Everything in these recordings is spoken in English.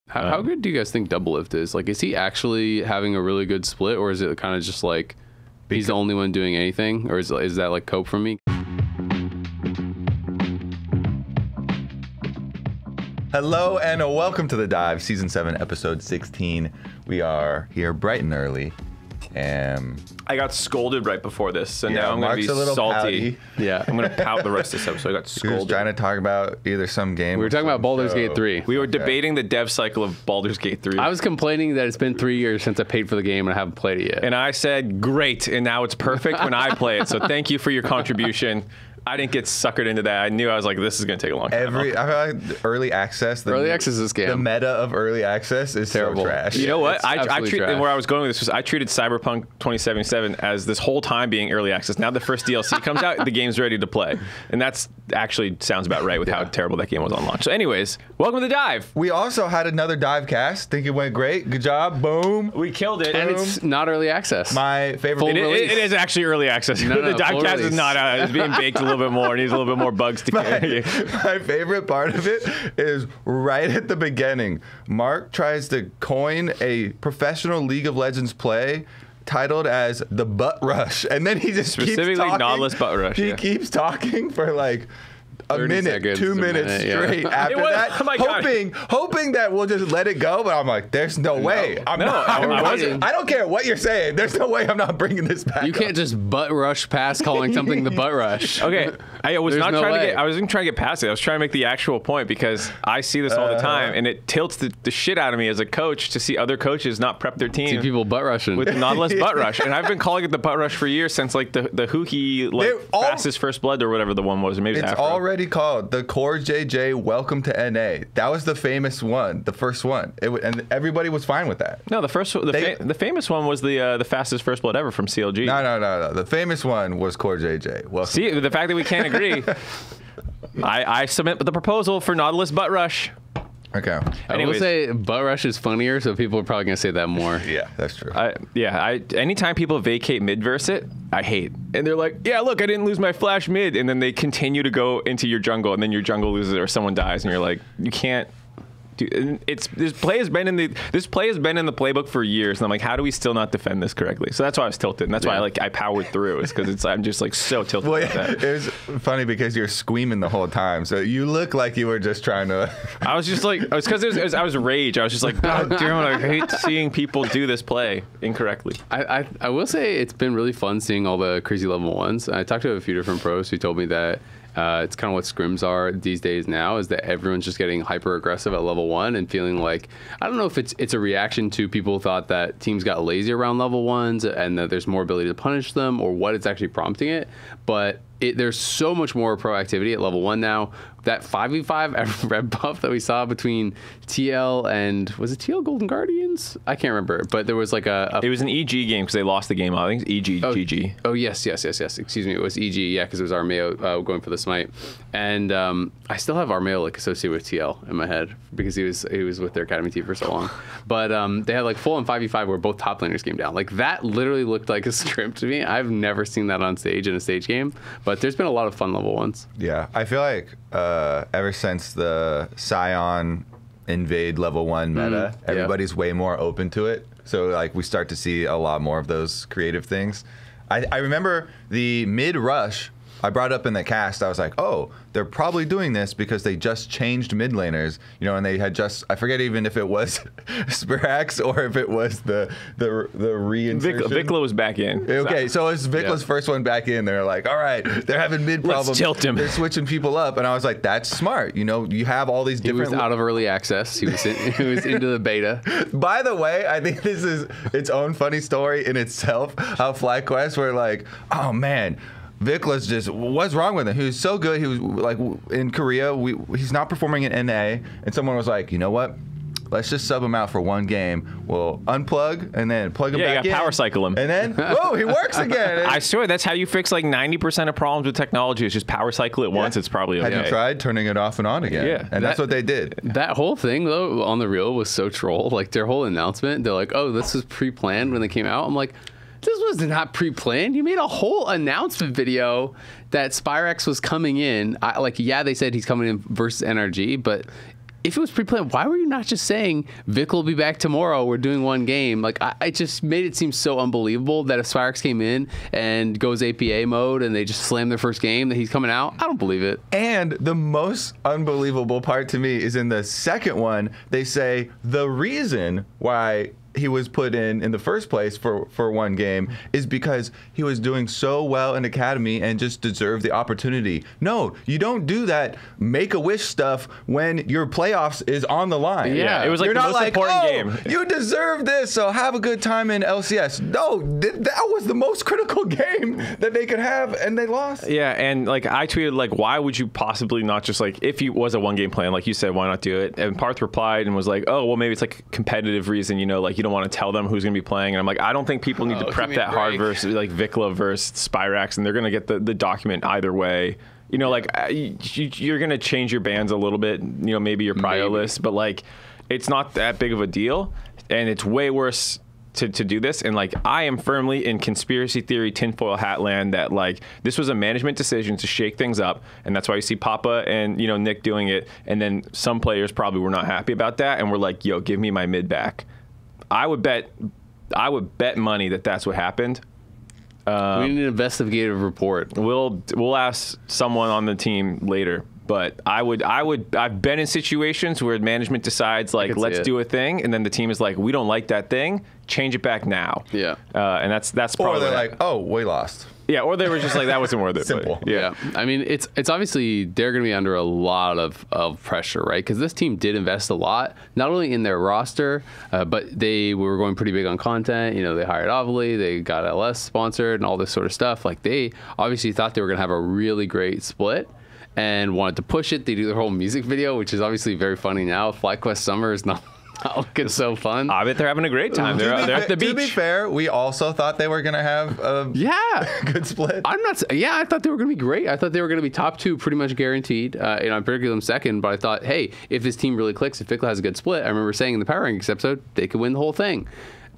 How good do you guys think Doublelift is? Like, is he actually having a really good split, or is it kind of just like he's the only one doing anything, or is that like cope for me? Hello and welcome to The Dive, Season 7, Episode 16. We are here bright and early. I got scolded right before this, so now I'm going to be salty. Pouty. Yeah, I'm going to pout the rest of this episode. I got He scolded. was trying to talk about either some game. We were talking about Baldur's Gate 3. We were debating the dev cycle of Baldur's Gate 3. I was complaining that it's been 3 years since I paid for the game and I haven't played it yet. And I said, great, and now it's perfect when I play it. So thank you for your contribution. I didn't get suckered into that. I knew I was like, this is going to take a long time. I feel like early access. Early access is a scam. The meta of early access is terrible. So trash. You know what? Trash. Where I was going with this was I treated Cyberpunk 2077 as this whole time being early access. Now the first DLC comes out, the game's ready to play. And that's actually sounds about right with how terrible that game was on launch. So anyways, welcome to The Dive. We also had another dive cast. Think it went great. Good job. Boom. We killed it. And it's not early access. My favorite. Full It release. is actually early access. No, the full Divecast release. is not out. It's being baked a little bit more. It needs a little bit more bugs to carry. My favorite part of it is right at the beginning. Mark tries to coin a professional League of Legends play titled as the Butt Rush, and then he just Specifically keeps talking. Nautilus Butt Rush. He Yeah. keeps talking for like a 30 minute, seconds, 2 a minutes minute, yeah. straight after It was- that, oh my God. hoping that we'll just let it go. But I'm like, there's no way. I don't care what you're saying. There's no way I'm not bringing this back. You can't just butt rush past calling something the butt rush. Okay, I was There's not no trying way. to get. I wasn't trying to get past it. I was trying to make the actual point because I see this all the time, and it tilts the shit out of me as a coach to see other coaches not prep their team See people butt rushing. with Nautilus butt rush. And I've been calling it the butt rush for years since like the Hookie like fastest first blood or whatever the one was. Or maybe It's Afro. already called the Core JJ Welcome to NA. That was the famous one, the first one, and everybody was fine with that. No, the famous one was the fastest first blood ever from CLG. No. The famous one was Core JJ. Welcome. See, the fact that we can't agree, I submit the proposal for Nautilus butt rush. Okay. I will Anyways. say butt rush is funnier, so people are probably going to say that more. Yeah, that's true. Anytime people vacate mid-verse it, I hate. And they're like, yeah, look, I didn't lose my flash mid. And then they continue to go into your jungle, and then your jungle loses or someone dies, and you're like, you can't. Dude, this play has been in the playbook for years, and I'm like, how do we still not defend this correctly? So that's why I was tilted, and that's why I powered through. Is because I'm just like so tilted. Well, with that. it was funny because you're squeaming the whole time, so you look like you were just trying to. I was just like, I was rage. I was just like, God damn it, I hate seeing people do this play incorrectly. I will say it's been really fun seeing all the crazy level ones. I talked to a few different pros who told me that it's kind of what scrims are these days now, is that everyone's just getting hyper aggressive at level 1 and feeling like, I don't know if it's a reaction to people who thought that teams got lazy around level 1s and that there's more ability to punish them, or what it's actually prompting it, but there's so much more proactivity at level 1 now. That 5v5 red buff that we saw between TL and, was it TL Golden Guardians? I can't remember, but there was like It was an EG game because they lost the game. I think it's EG, GG. Oh, yes. Excuse me. It was EG, yeah, because it was Armao going for the smite. And I still have Armao like associated with TL in my head because he was with their academy team for so long. But they had like full on 5v5 where both top laners came down. Like that literally looked like a script to me. I've never seen that on stage in a stage game, but there's been a lot of fun level 1s. Yeah, I feel like ever since the Scion invade level 1 meta, everybody's way more open to it. So like we start to see a lot more of those creative things. I remember the mid rush I brought up in the cast. I was like, oh, they're probably doing this because they just changed mid laners, and they had just, I forget even if it was Spirax or if it was the reinsertion. Vicla was back in. Okay, so it's Vicla's first one back in. They're like, all right, they're having mid problems. Let's tilt him. They're switching people up, and I was like, that's smart. You have all these He different. was out of early access. He was into the beta. By the way, I think this is its own funny story in itself. How FlyQuest were like, oh man, Vicla's just, what's wrong with him? He was so good. He was like in Korea. He's not performing in NA, and someone was like, you know what? Let's just sub him out for one game. We'll unplug and then plug him back in. Power cycle him. And then, whoa, he works again. I swear, that's how you fix like 90% of problems with technology. Is just power cycle it once. It's probably okay. Have you tried turning it off and on again? Yeah. And that's what they did. That whole thing, though, on the real was so troll. Like, their whole announcement, they're like, oh, this was pre-planned when they came out. I'm like, this was not pre-planned. You made a whole announcement video that Spirax was coming in. They said he's coming in versus NRG, but if it was pre-planned, why were you not just saying Vicla will be back tomorrow? We're doing one game. Like, I just made it seem so unbelievable that if Spirax came in and goes APA mode and they just slam their first game that he's coming out. I don't believe it. And the most unbelievable part to me is in the second one, they say the reason why he was put in the first place for one game is because he was doing so well in academy and just deserved the opportunity. No, you don't do that Make-A-Wish stuff when your playoffs is on the line. Yeah, it was like You're the not most important game. You deserve this, so have a good time in LCS. No, that was the most critical game that they could have, and they lost. Yeah, and like I tweeted, like, why would you possibly not just like, if it was a one-game plan, like you said, why not do it? And Parth replied and was like, oh, well, maybe it's like a competitive reason, you know, like you don't want to tell them who's going to be playing. And I'm like, I don't think people need to prep that hard versus like Vicla versus Spirax, and they're going to get the document either way. You know, like you're going to change your bans a little bit, you know, maybe your prio list, but like it's not that big of a deal, and it's way worse to do this. And like I am firmly in conspiracy theory tinfoil hat land that like this was a management decision to shake things up, and that's why you see Papa and, you know, Nick doing it, and then some players probably were not happy about that and were like, yo, give me my mid back. I would bet money that that's what happened. We need an investigative report. We'll ask someone on the team later, but I've been in situations where management decides like, let's do a thing, and then the team is like, we don't like that thing, change it back now. Yeah. And that's probably. Or they're like, oh, we lost. Yeah, or they were just like, that wasn't worth it. Simple. But, yeah. I mean, it's obviously they're going to be under a lot of pressure, right? Because this team did invest a lot, not only in their roster, but they were going pretty big on content. You know, they hired Ovally, they got LS sponsored, and all this sort of stuff. Like, they obviously thought they were going to have a really great split and wanted to push it. They do their whole music video, which is obviously very funny now. FlyQuest Summer is not looking so fun. I bet they're having a great time. They're at the beach. To be fair, we also thought they were going to have a good split. I thought they were going to be great. I thought they were going to be top two pretty much guaranteed. I predicted them second, but I thought, hey, if this team really clicks, if Vicla has a good split, I remember saying in the Power Rankings episode, they could win the whole thing.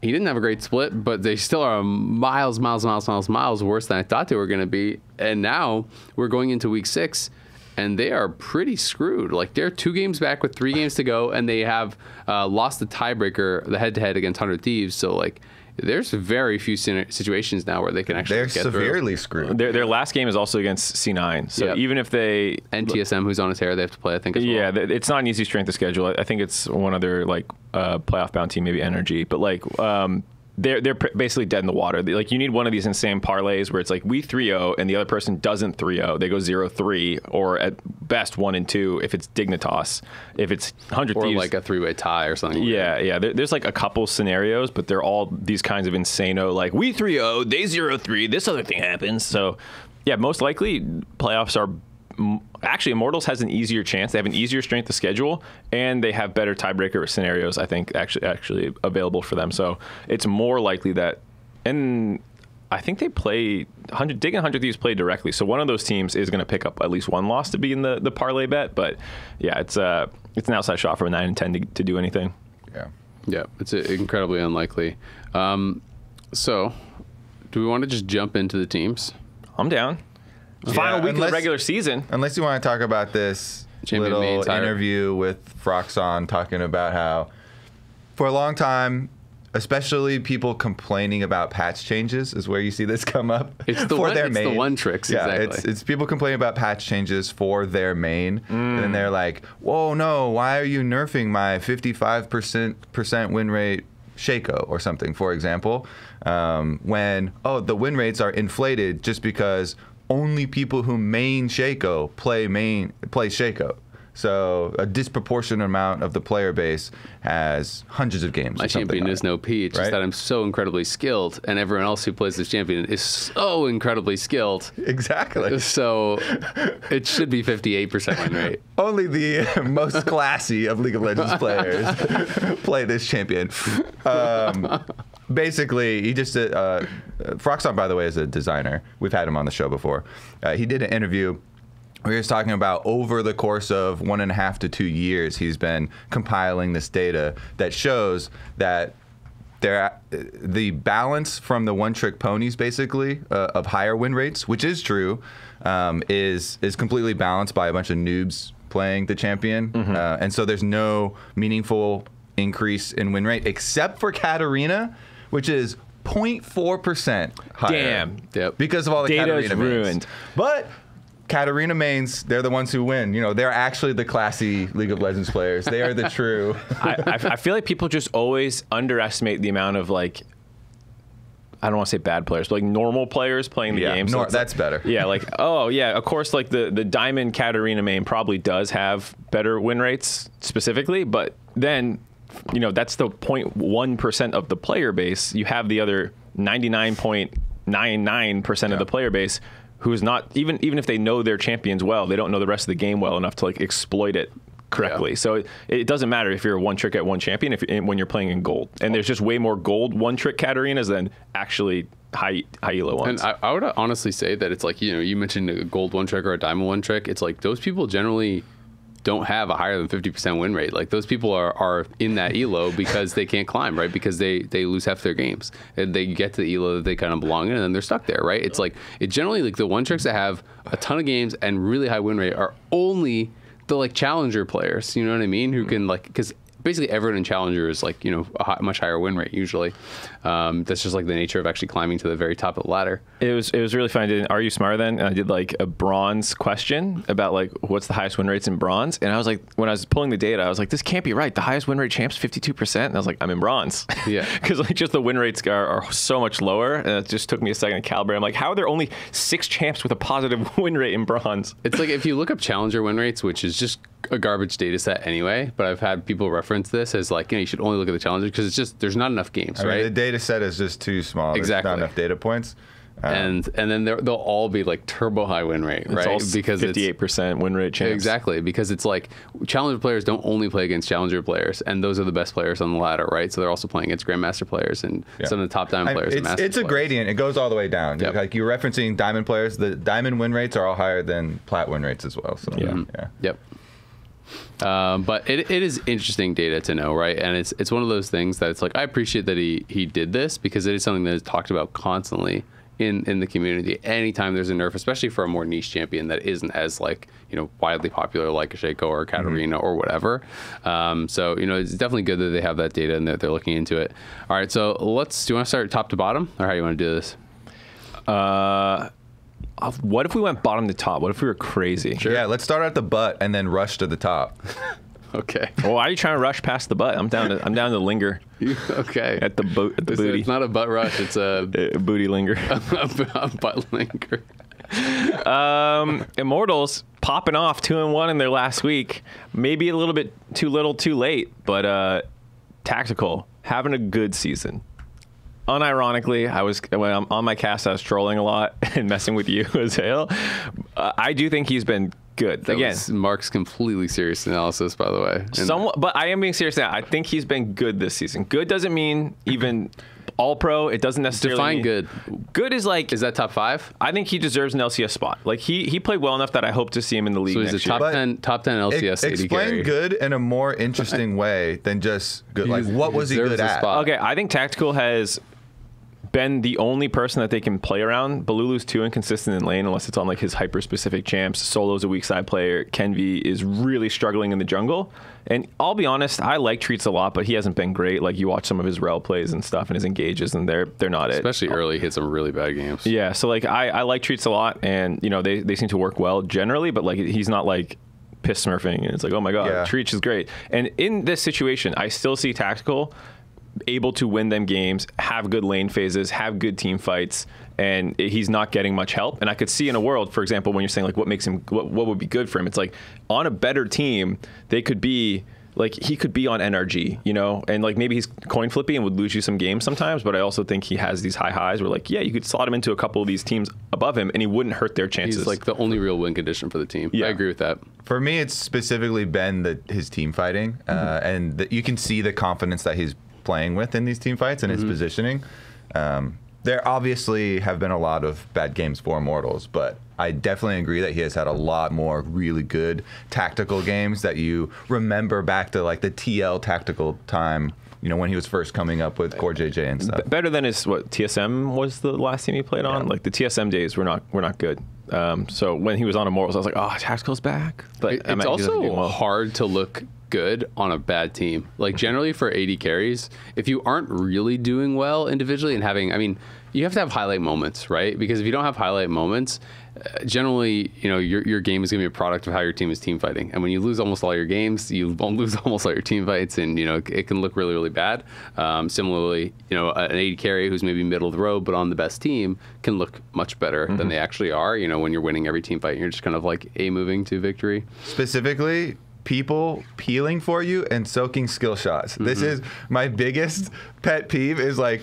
He didn't have a great split, but they still are miles worse than I thought they were going to be. And now we're going into week 6. And they are pretty screwed. Like, they're 2 games back with 3 games to go, and they have lost the tiebreaker, the head-to-head against 100 Thieves. So, like, there's very few situations now where they can actually get severely through. screwed. Their last game is also against C9. So even if they... And TSM, who's on his hair, they have to play, I think, as well. Yeah, it's not an easy strength of schedule. I think it's one other, like, playoff-bound team, maybe Energy. But, like... They're basically dead in the water. Like, you need one of these insane parlays where it's like we 3-0 and the other person doesn't 3-0. They go 0-3, or at best 1-2 if it's Dignitas. If it's 100 or Thieves, like a 3-way tie or something. Yeah. There's like a couple scenarios, but they're all these kinds of insano. Like, we 3-0, they 0-3. This other thing happens. So, yeah, most likely playoffs are. Actually, Immortals has an easier chance. They have an easier strength of schedule, and they have better tiebreaker scenarios, I think, actually available for them. So it's more likely that, and I think they play, Dig and 100 Thieves play directly. So one of those teams is going to pick up at least one loss to be in the parlay bet. But yeah, it's an outside shot from a 9 and 10 to do anything. Yeah, it's incredibly unlikely. So do we want to just jump into the teams? I'm down. Final week of the regular season. Unless you want to talk about this little interview with Froxon talking about how for a long time, especially people complaining about patch changes is where you see this come up. It's the one tricks, exactly. It's people complaining about patch changes for their main, and then they're like, whoa, no, why are you nerfing my 55% win rate Shaco or something, for example, when, the win rates are inflated just because only people who main Shaco play Shaco. So a disproportionate amount of the player base has hundreds of games. My champion is no P. It's just that I'm so incredibly skilled, and everyone else who plays this champion is so incredibly skilled. Exactly. So it should be 58% win rate. Only the most classy of League of Legends players play this champion. Basically, he just Froxon, by the way, is a designer. We've had him on the show before. He did an interview where he was talking about over the course of 1.5 to 2 years, he's been compiling this data that shows that the balance from the one-trick ponies, basically, of higher win rates, which is true, is completely balanced by a bunch of noobs playing the champion, and so there's no meaningful increase in win rate except for Katarina, which is 0.4% higher. Damn. Yep. Because of all the Data Katarina is mains. ruined. But Katarina mains, they're the ones who win. You know, they're actually the classy League of Legends players. They are the true. I feel like people just always underestimate the amount of like, I don't want to say bad players, but like normal players playing the game. So that's better. Yeah, like, oh yeah, of course, like the Diamond Katarina main probably does have better win rates specifically, but then, you know, that's the 0.1% of the player base. You have the other 99.99% of the player base who's not, even if they know their champions well, they don't know the rest of the game well enough to like exploit it correctly. So it doesn't matter if you're one trick at one champion when you're playing in gold. And there's just way more gold one trick Katarinas than actually high elo ones. And I would honestly say that it's like, you know, you mentioned a gold one trick or a diamond one trick. It's like those people generally don't have a higher than 50% win rate. Like those people are in that ELO because they can't climb, right? Because they lose half their games and they get to the ELO that they kind of belong in and then they're stuck there, right? It's like, it generally, like the one tricks that have a ton of games and really high win rate are only the like challenger players, you know what I mean? Who can like, because basically everyone in challenger is like, you know, a much higher win rate usually. That's just like the nature of actually climbing to the very top of the ladder. It was really fun. I did an Are You Smarter Then? And I did like a bronze question about like what's the highest win rates in bronze. And I was like, when I was pulling the data, I was like, this can't be right. The highest win rate champ's 52%. And I was like, I'm in bronze. Yeah. Because like just the win rates are so much lower. And it just took me a second to calibrate. I'm like, how are there only 6 champs with a positive win rate in bronze? It's like if you look up challenger win rates, which is just a garbage data set anyway, but I've had people reference this as like, you know, you should only look at the challenger because it's just, there's not enough games, I mean, right? the data set is just too small. Exactly. There's not enough data points. And then they'll all be like turbo high win rate, right? All because 58% win rate champs. Exactly, because it's like challenger players don't only play against challenger players, and those are the best players on the ladder, right? So they're also playing against grandmaster players and some of the top diamond players. And it's a players. gradient. It goes all the way down. Yep. Like you're referencing diamond players. The diamond win rates are all higher than plat win rates as well. So Yep. But it is interesting data to know, right? And it's one of those things that it's like, I appreciate that he did this because it is something that is talked about constantly in the community. Anytime there's a nerf, especially for a more niche champion that isn't as like, you know, widely popular like a Shaco or a Katarina or whatever. So, you know, it's definitely good that they have that data and that they're looking into it. All right, so do you want to start top to bottom or how do you want to do this? What if we went bottom to top? What if we were crazy? Sure. Yeah, let's start at the butt and then rush to the top. Okay. Well, why are you trying to rush past the butt? I'm down to linger. Okay. At the booty. It's not a butt rush. It's a booty linger. a butt linger. Immortals popping off 2-1 in their last week. Maybe a little bit too little, too late, but Tactical having a good season. Unironically, when I'm on my cast, I was trolling a lot and messing with you, Azale. I do think he's been good. That Again, was Mark's completely serious analysis, by the way. Somewhat, but I am being serious now. I think he's been good this season. Good doesn't mean even all-pro. It doesn't necessarily define mean good. Good is like... Is that top 5? I think he deserves an LCS spot. Like, he played well enough that I hope to see him in the league So he's next a top year. 10 LCS AD Explain carry. good in a more interesting way than just good. Like, what was he deserves good a at? spot. Okay, I think Tactical has been the only person that they can play around. Balulu's too inconsistent in lane unless it's on like his hyper-specific champs. Solo's a weak side player. Kenvi is really struggling in the jungle. And I'll be honest, I like Treats a lot, but he hasn't been great. Like you watch some of his rel plays and stuff and his engages, and they're not Especially early, he hit some really bad games. Yeah, so like I like Treats a lot, and you know they seem to work well generally, but like he's not like piss smurfing and it's like, oh my god, Treats is great. And in this situation, I still see Tactical able to win them games, have good lane phases, have good team fights, and he's not getting much help. And I could see in a world, for example, when you're saying like what makes him, what would be good for him, it's like on a better team, they could be like, he could be on NRG, you know, and like maybe he's coin flippy and would lose you some games sometimes, but I also think he has these high highs where like, yeah, you could slot him into a couple of these teams above him and he wouldn't hurt their chances. He's like the only real win condition for the team. Yeah. I agree with that. For me, it's specifically been his team fighting, and you can see the confidence that he's playing with in these team fights and his positioning. There obviously have been a lot of bad games for Immortals, but I definitely agree that he has had a lot more really good tactical games that you remember back to like the TL tactical time, you know, when he was first coming up with Core JJ and stuff. Better than his TSM was the last team he played on. Like the TSM days were not good. So when he was on Immortals, I was like, oh, Tactical's back. But It's also hard to look good on a bad team. Like generally for AD carries, if you aren't really doing well individually and having, I mean, you have to have highlight moments, right? Because if you don't have highlight moments, generally, you know, your game is going to be a product of how your team is team fighting. And when you lose almost all your games, you won't lose almost all your team fights, and you know it can look really, really bad. Similarly, you know, an AD carry who's maybe middle of the road but on the best team can look much better than they actually are. You know, when you're winning every team fight, and you're just kind of like moving to victory. Specifically, people peeling for you and soaking skill shots. This is my biggest pet peeve, is like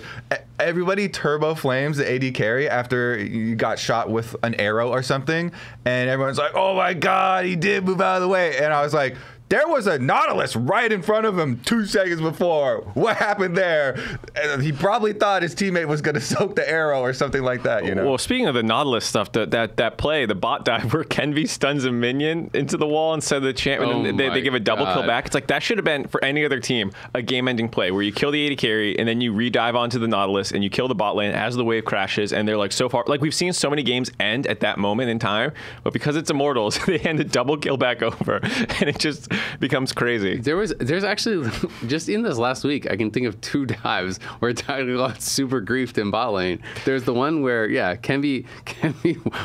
everybody turbo flames the AD carry after you got shot with an arrow or something, and everyone's like, oh my god, he did move out of the way. And I was like, there was a Nautilus right in front of him 2 seconds before. What happened there? And he probably thought his teammate was going to soak the arrow or something like that, you know? Well, speaking of the Nautilus stuff, that play, the bot dive where Kenvi stuns a minion into the wall instead of the champ, and they give a double kill back. It's like, that should have been, for any other team, a game-ending play where you kill the AD carry and then you re-dive onto the Nautilus and you kill the bot lane as the wave crashes, and they're like, so far, like we've seen so many games end at that moment in time, but because it's Immortals, they hand a double kill back over, and it just becomes crazy. There's actually, just in this last week, I can think of 2 dives where Tactical got super griefed in bot lane. There's the one where, yeah, Kenvi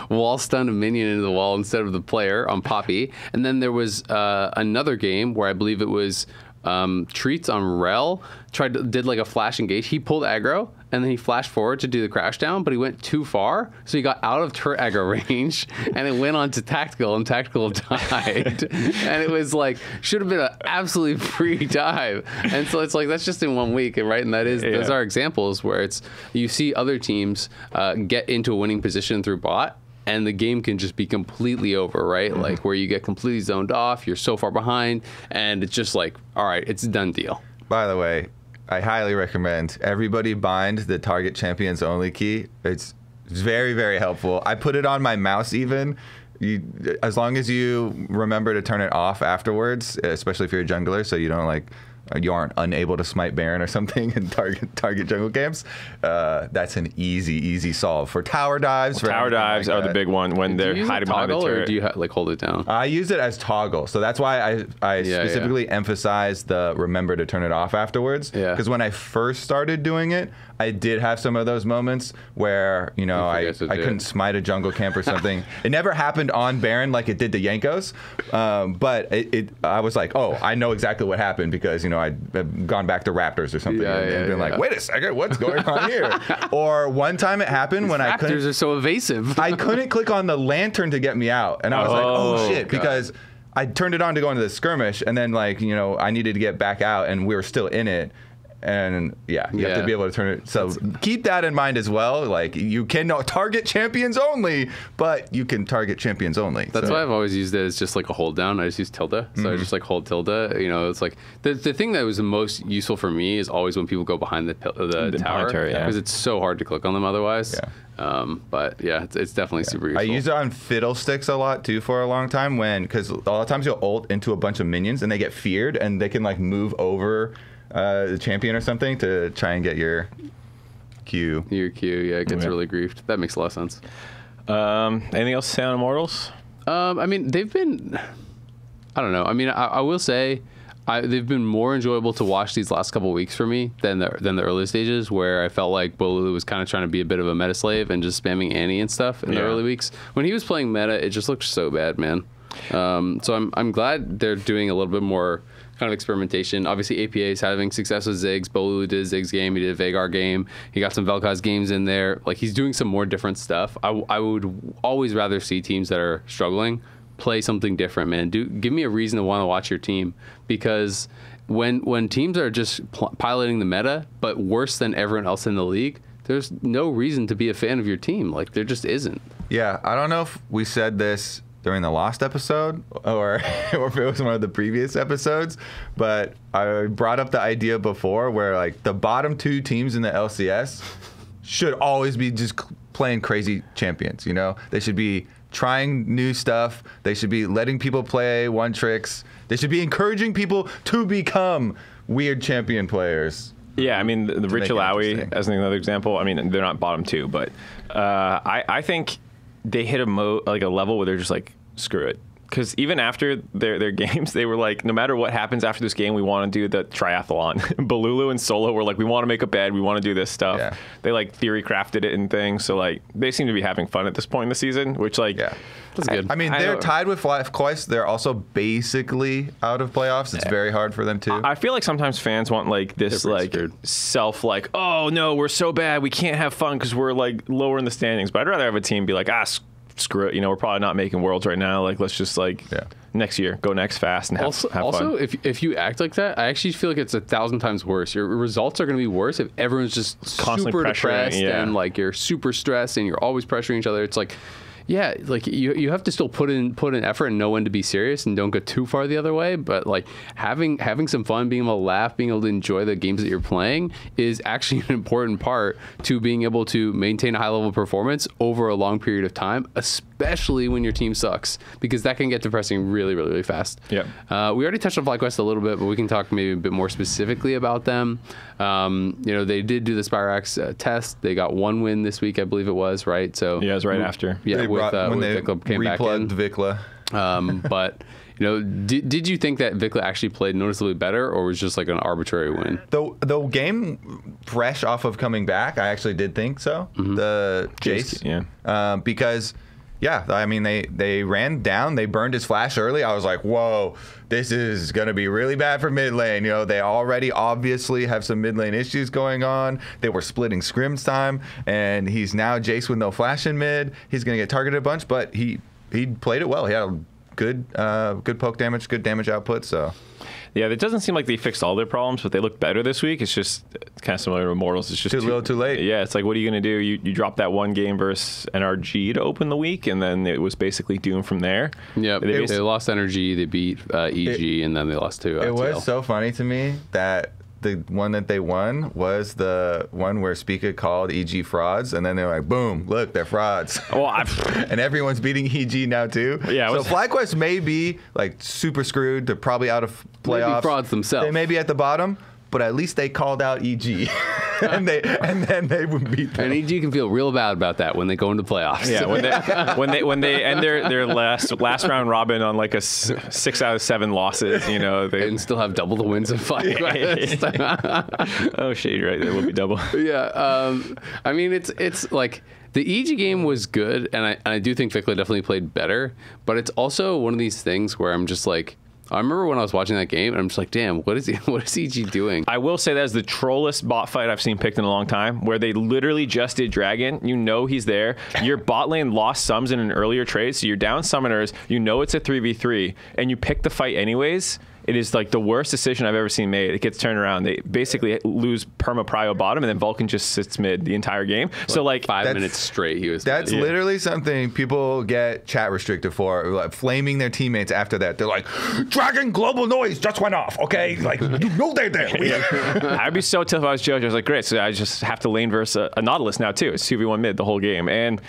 wall stunned a minion into the wall instead of the player on Poppy. And then there was another game where I believe it was Treats on Rel did like a flash engage. He pulled aggro and then he flashed forward to do the crash down, but he went too far, so he got out of turret aggro range, and it went on to Tactical, and Tactical died. And it was like, should have been an absolutely free dive. And so it's like, that's just in 1 week, right? And those are examples where it's, you see other teams get into a winning position through bot, and the game can just be completely over, right? Like where you get completely zoned off, you're so far behind, and it's just like, all right, it's a done deal. By the way, I highly recommend everybody bind the target champions only key. It's very, very helpful. I put it on my mouse even. As long as you remember to turn it off afterwards, especially if you're a jungler, so you don't like, you aren't unable to smite Baron or something in target jungle camps. That's an easy solve for tower dives. Well, tower dives are the big one when they're hiding behind the turret. Or do you like hold it down? I use it as toggle, so that's why I specifically emphasize the remember to turn it off afterwards. Because when I first started doing it, I did have some of those moments where, you know, I couldn't smite a jungle camp or something. It never happened on Baron like it did to Yankos, but I was like, oh, I know exactly what happened because, you know, I'd gone back to Raptors or something and been like, wait a second, what's going on here? Or one time it happened when I couldn't. Raptors are so evasive. I couldn't click on the lantern to get me out, and I was like, oh shit, because I turned it on to go into the skirmish, and then like, you know, I needed to get back out, and we were still in it. And you have to be able to turn it. So keep that in mind as well. Like, you cannot target champions only, but you can target champions only. That's why I've always used it as just like a hold down. I just use tilde. So I just like hold tilde. You know, it's like the thing that was the most useful for me is always when people go behind the tower, because it's so hard to click on them otherwise. But yeah, it's definitely super useful. I use it on fiddlesticks a lot too for a long time, because a lot of times you'll ult into a bunch of minions and they get feared and they can like move over the champion or something to try and get your Q. It gets really griefed. That makes a lot of sense. Anything else to say on Immortals? I mean, they've been, I don't know. I mean, I will say they've been more enjoyable to watch these last couple of weeks for me than the early stages, where I felt like Bolu was kind of trying to be a bit of a meta slave and just spamming Annie and stuff in the early weeks. When he was playing meta, it just looked so bad, man. So I'm glad they're doing a little bit more kind of experimentation. Obviously, APA is having success with Ziggs. Bolu did a Ziggs game. He did a Veigar game. He got some Vel'Koz games in there. Like, he's doing some more different stuff. I would always rather see teams that are struggling play something different, man. Give me a reason to want to watch your team, because when teams are just piloting the meta, but worse than everyone else in the league, there's no reason to be a fan of your team. Like, there just isn't. Yeah, I don't know if we said this during the last episode or if it was one of the previous episodes, but I brought up the idea before where like the bottom 2 teams in the LCS should always be just playing crazy champions, you know? They should be trying new stuff. They should be letting people play one tricks. They should be encouraging people to become weird champion players. Yeah, I mean, the Rich Alawi, as another example, I mean, they're not bottom 2, but I think they hit a level where they're just like, screw it. Because even after their games, they were like, no matter what happens after this game, we want to do the triathlon. Balulu and Solo were like, we want to make a bed. We want to do this stuff. Yeah. They like theory crafted it and things. So like they seem to be having fun at this point in the season, which like, that's good. I mean, they're tied with FlyQuest. They're also basically out of playoffs. It's very hard for them too. I feel like sometimes fans want like this like self like, oh no, we're so bad. We can't have fun because we're like lower in the standings. But I'd rather have a team be like, screw it, we're probably not making Worlds right now. Like, let's just like next year go next fast and have fun. Also, if you act like that, I actually feel like it's 1,000 times worse. Your results are going to be worse if everyone's just constantly super depressed and like you're super stressed and you're always pressuring each other. It's like, yeah, like you have to still put in effort and know when to be serious and don't go too far the other way. But like having some fun, being able to laugh, being able to enjoy the games that you're playing is actually an important part to being able to maintain a high level of performance over a long period of time, especially when your team sucks, because that can get depressing really, really, really fast. Yeah. We already touched on FlyQuest a little bit, but we can talk maybe a bit more specifically about them. They did do the Spirax test. They got 1 win this week, I believe it was, right? So yeah, it was right after. Yeah, when they Vicla came back in. Vicla. But did you think that Vicla actually played noticeably better, or was just like an arbitrary win? The game fresh off of coming back, I actually did think so. Mm-hmm. The Jace, because. Yeah, I mean, they ran down. They burned his flash early. I was like, whoa, this is going to be really bad for mid lane. They already obviously have some mid lane issues going on. They were splitting scrims time, and he's now Jace with no flash in mid. He's going to get targeted a bunch, but he played it well. He had a good poke damage, good damage output, so... Yeah, it doesn't seem like they fixed all their problems, but they look better this week. It's just kind of similar to Immortals. It's just too little, too late. Yeah, it's like, what are you going to do? You dropped that one game versus NRG to open the week, and then it was basically doomed from there. Yeah, they lost NRG, they beat EG, and then they lost to It was so funny to me that the one that they won was the one where Spica called EG frauds, and then they're like, boom, look, they're frauds. Well, and everyone's beating EG now too. Yeah. So FlyQuest may be like super screwed. They're probably out of playoffs. Maybe frauds themselves. They may be at the bottom, but at least they called out EG. and then they would beat them. And EG can feel real bad about that when they go into playoffs. Yeah, when they end their last round robin on like a 6 out of 7 losses, they and still have double the wins of FlyQuest. Oh, shade, right? There will be double. Yeah, I mean it's like. The EG game was good, and I do think Vicla definitely played better, but it's also one of these things where I'm just like, I remember when I was watching that game, and I'm just like, damn, what is EG doing? I will say that is the trollest bot fight I've seen picked in a long time, where they literally just did Dragon. He's there. Your bot lane lost sums in an earlier trade, so you're down summoners. It's a 3v3, and you pick the fight anyways. It is like the worst decision I've ever seen made. It gets turned around. They basically lose perma prio bottom, and then Vulcan just sits mid the entire game. So like 5 minutes straight, he was. That's literally something people get chat restricted for, like flaming their teammates after that. They're like, Dragon global noise just went off. Okay, like they're there. I'd be so tough if I was Jojo. I was like, great. So I just have to lane versus a Nautilus now too. It's 2v1 mid the whole game, and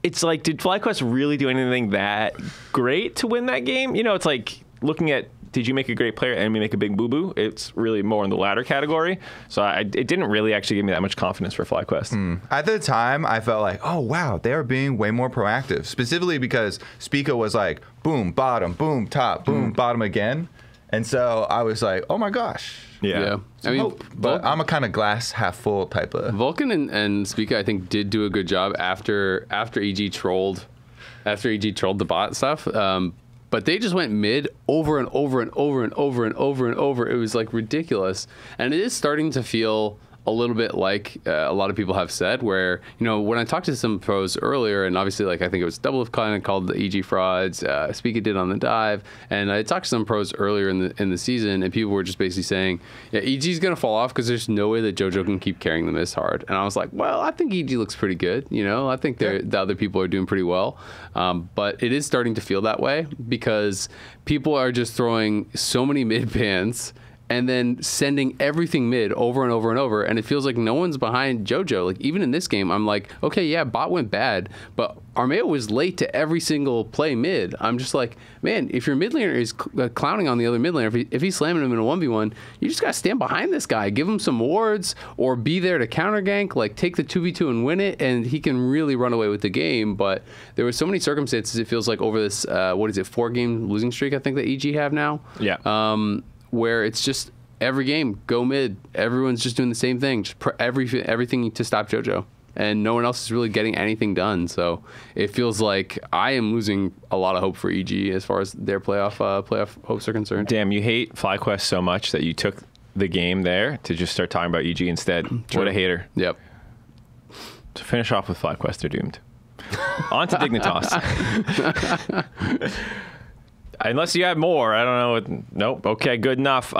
it's like, did FlyQuest really do anything that great to win that game? It's like looking at. Did you make a great player and make a big boo-boo? It's really more in the latter category. So it didn't really actually give me that much confidence for FlyQuest. At the time, I felt like, oh, wow, they are being way more proactive. Specifically because Spica was like, boom, bottom, boom, top, boom, bottom again. And so I was like, oh, my gosh. Yeah. I mean, but I'm a kind of glass half full type of. Vulcan and Spica, I think, did do a good job after EG trolled the bot stuff. But they just went mid over and over and over and over and over and over. It was like ridiculous. And it is starting to feel a little bit like a lot of people have said, where, when I talked to some pros earlier, and obviously, like, I think it was Doublelift kind of called the EG frauds, Spica did on the dive, and I talked to some pros earlier in the season, and people were just basically saying, yeah, EG's going to fall off because there's no way that JoJo can keep carrying them this hard. And I was like, well, I think EG looks pretty good. I think the other people are doing pretty well. But it is starting to feel that way because people are just throwing so many mid bans and then sending everything mid over and over and over. And it feels like no one's behind JoJo. Like, even in this game, I'm like, okay, yeah, bot went bad, but Armao was late to every single play mid. I'm just like, man, if your mid laner is clowning on the other mid laner, if he's slamming him in a 1v1, you just got to stand behind this guy, give him some wards, or be there to counter gank, like take the 2v2 and win it, and he can really run away with the game. But there were so many circumstances, it feels like, over this, 4-game losing streak, I think, that EG have now? Yeah. Where it's just every game, go mid. Everyone's just doing the same thing, just everything to stop JoJo. And no one else is really getting anything done. So it feels like I am losing a lot of hope for EG as far as their playoff hopes are concerned. Damn, you hate FlyQuest so much that you took the game there to just start talking about EG instead. True. What a hater. Yep. To finish off with FlyQuest, they're doomed. On to Dignitas. Unless you have more, I don't know. Nope. Okay, good enough.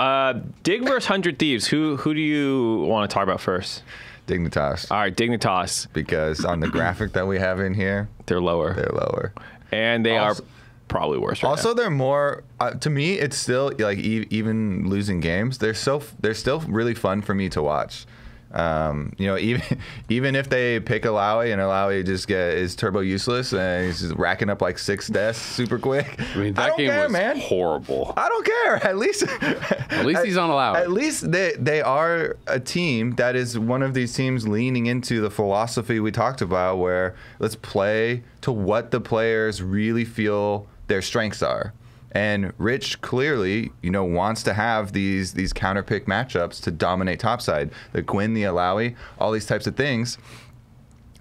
Dig versus 100 Thieves. Who do you want to talk about first? Dignitas. All right, Dignitas. Because on the graphic that we have in here, They're lower. they're lower. And they Also- are probably worse right Also, now. they're more. To me, it's still like even losing games, they're still really fun for me to watch. Even if they pick Alawi and Alawi just is turbo useless and he's just racking up like 6 deaths super quick. I mean, that don't game care, was man. horrible. I don't care. At least He's on Alawi. At least they are a team that is one of these teams leaning into the philosophy we talked about, where let's play to what the players really feel their strengths are. And Rich clearly, wants to have these counter pick matchups to dominate topside. The Gwyn, the Alawi, all these types of things.